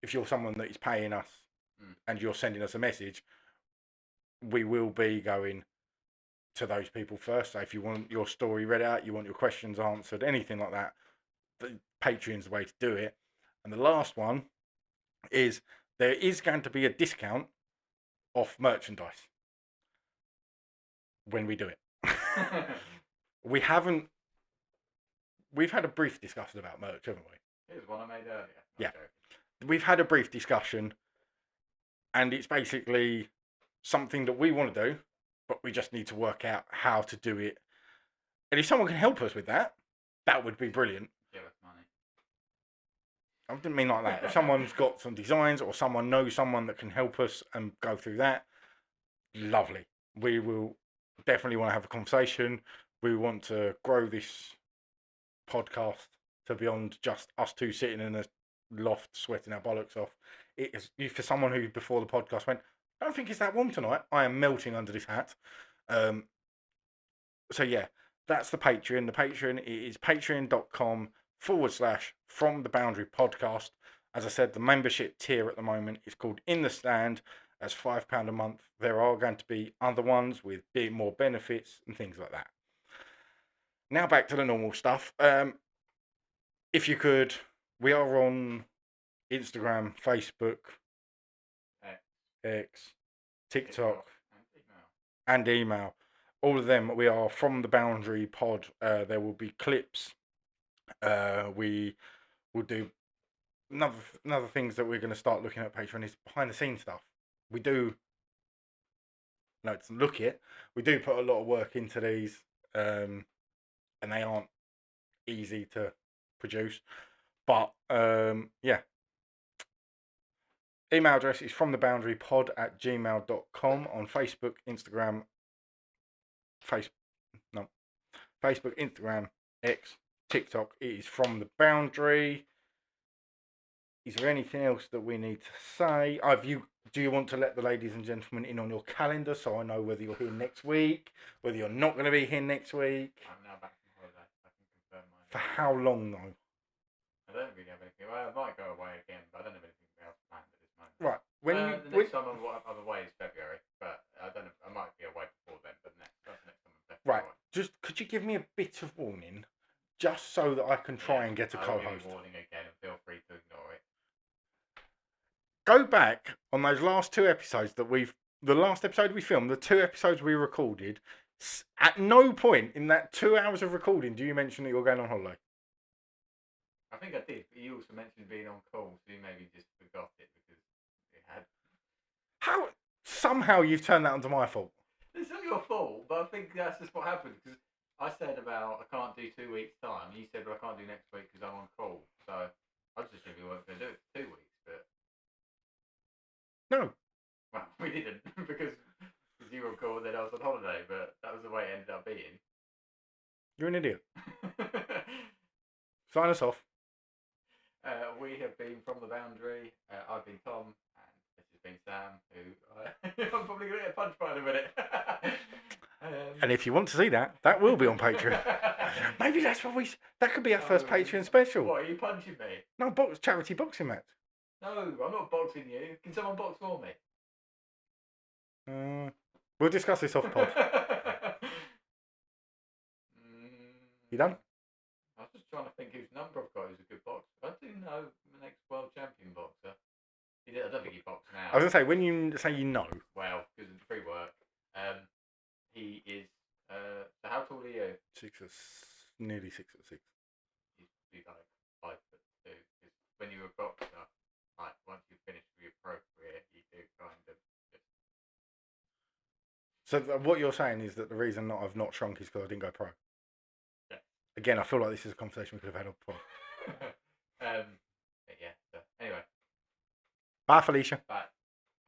if you're someone that is paying us and you're sending us a message, we will be going to those people first. So if you want your story read out, you want your questions answered, anything like that, the Patreon's the way to do it. And the last one is there is going to be a discount off merchandise when we do it. We've had a brief discussion about merch, haven't we? It was one I made earlier. Yeah. We've had a brief discussion, and it's basically something that we want to do, but we just need to work out how to do it. And if someone can help us with that, that would be brilliant. Give us money. I didn't mean like that. If someone's got some designs or someone knows someone that can help us and go through that, lovely. We will definitely want to have a conversation. We want to grow this podcast to beyond just us 2 sitting in a loft sweating our bollocks off. It is for someone who before the podcast went, I don't think it's that warm tonight. I am melting under this hat. So yeah, that's the Patreon. The Patreon is patreon.com/From the Boundary Podcast. As I said, the membership tier at the moment is called In the Stand. That's £5 a month. There are going to be other ones with more benefits and things like that. Now back to the normal stuff. If you could, we are on Instagram, Facebook, X, TikTok, and email. All of them, we are From the Boundary Pod. There will be clips. We will do another things that we're going to start looking at Patreon is behind the scenes stuff. We do, no, it's look it. We do put a lot of work into these, and they aren't easy to produce. But yeah. Email address is fromtheboundarypod@gmail.com. On Facebook, Instagram, Facebook, Instagram, X, TikTok, it is From the Boundary. Is there anything else that we need to say? Do you want to let the ladies and gentlemen in on your calendar so I know whether you're here next week, whether you're not going to be here next week? I'm now back from holiday. I can confirm mine. For how long though? I don't really have anything. Well, I might go away again, but I don't have anything else planned at this moment. Right. The next time I'm away is February, but I don't know. I might be away before then, but that's the next time I'm February. Right. Just could you give me a bit of warning, just so that I can try and get a co-host? I'll give you warning again, and feel free to ignore it. Go back on those last 2 episodes the last episode we filmed, the 2 episodes we recorded. At no point in that 2 hours of recording do you mention that you're going on holiday. I think I did, but you also mentioned being on call, so you maybe just forgot it because it had. How somehow you've turned that onto my fault. Well, I think that's just what happened because I said about I can't do 2 weeks time. You said, well, I can't do next week because I'm on call. So I just assumed we weren't going to do it for 2 weeks, but No. well, we didn't because you were on call and then I was on holiday. But that was the way it ended up being. You're an idiot. Sign us off. We have been From the Boundary. I've been Tom, and this has been Sam, who I'm probably going to get punched by in a minute. And if you want to see that, that will be on Patreon. Maybe that's what that could be our first Patreon special. What, are you punching me? No, charity boxing match. No, I'm not boxing you. Can someone box for me? We'll discuss this off pod. You done? I was just trying to think whose number I've got who's a good boxer. I do know the next world champion boxer. I don't think he boxes now. I was going to say, when you say you know. Well, because of free work. He is. So how tall are you? Nearly 6'6". He's like 5'2". Because when you're a boxer, like once you finish with your pro career, you do kind of just. So what you're saying is that the reason I've not shrunk is because I didn't go pro. Yeah. Again, I feel like this is a conversation we could have had before. But yeah. So anyway. Bye, Felicia. Bye.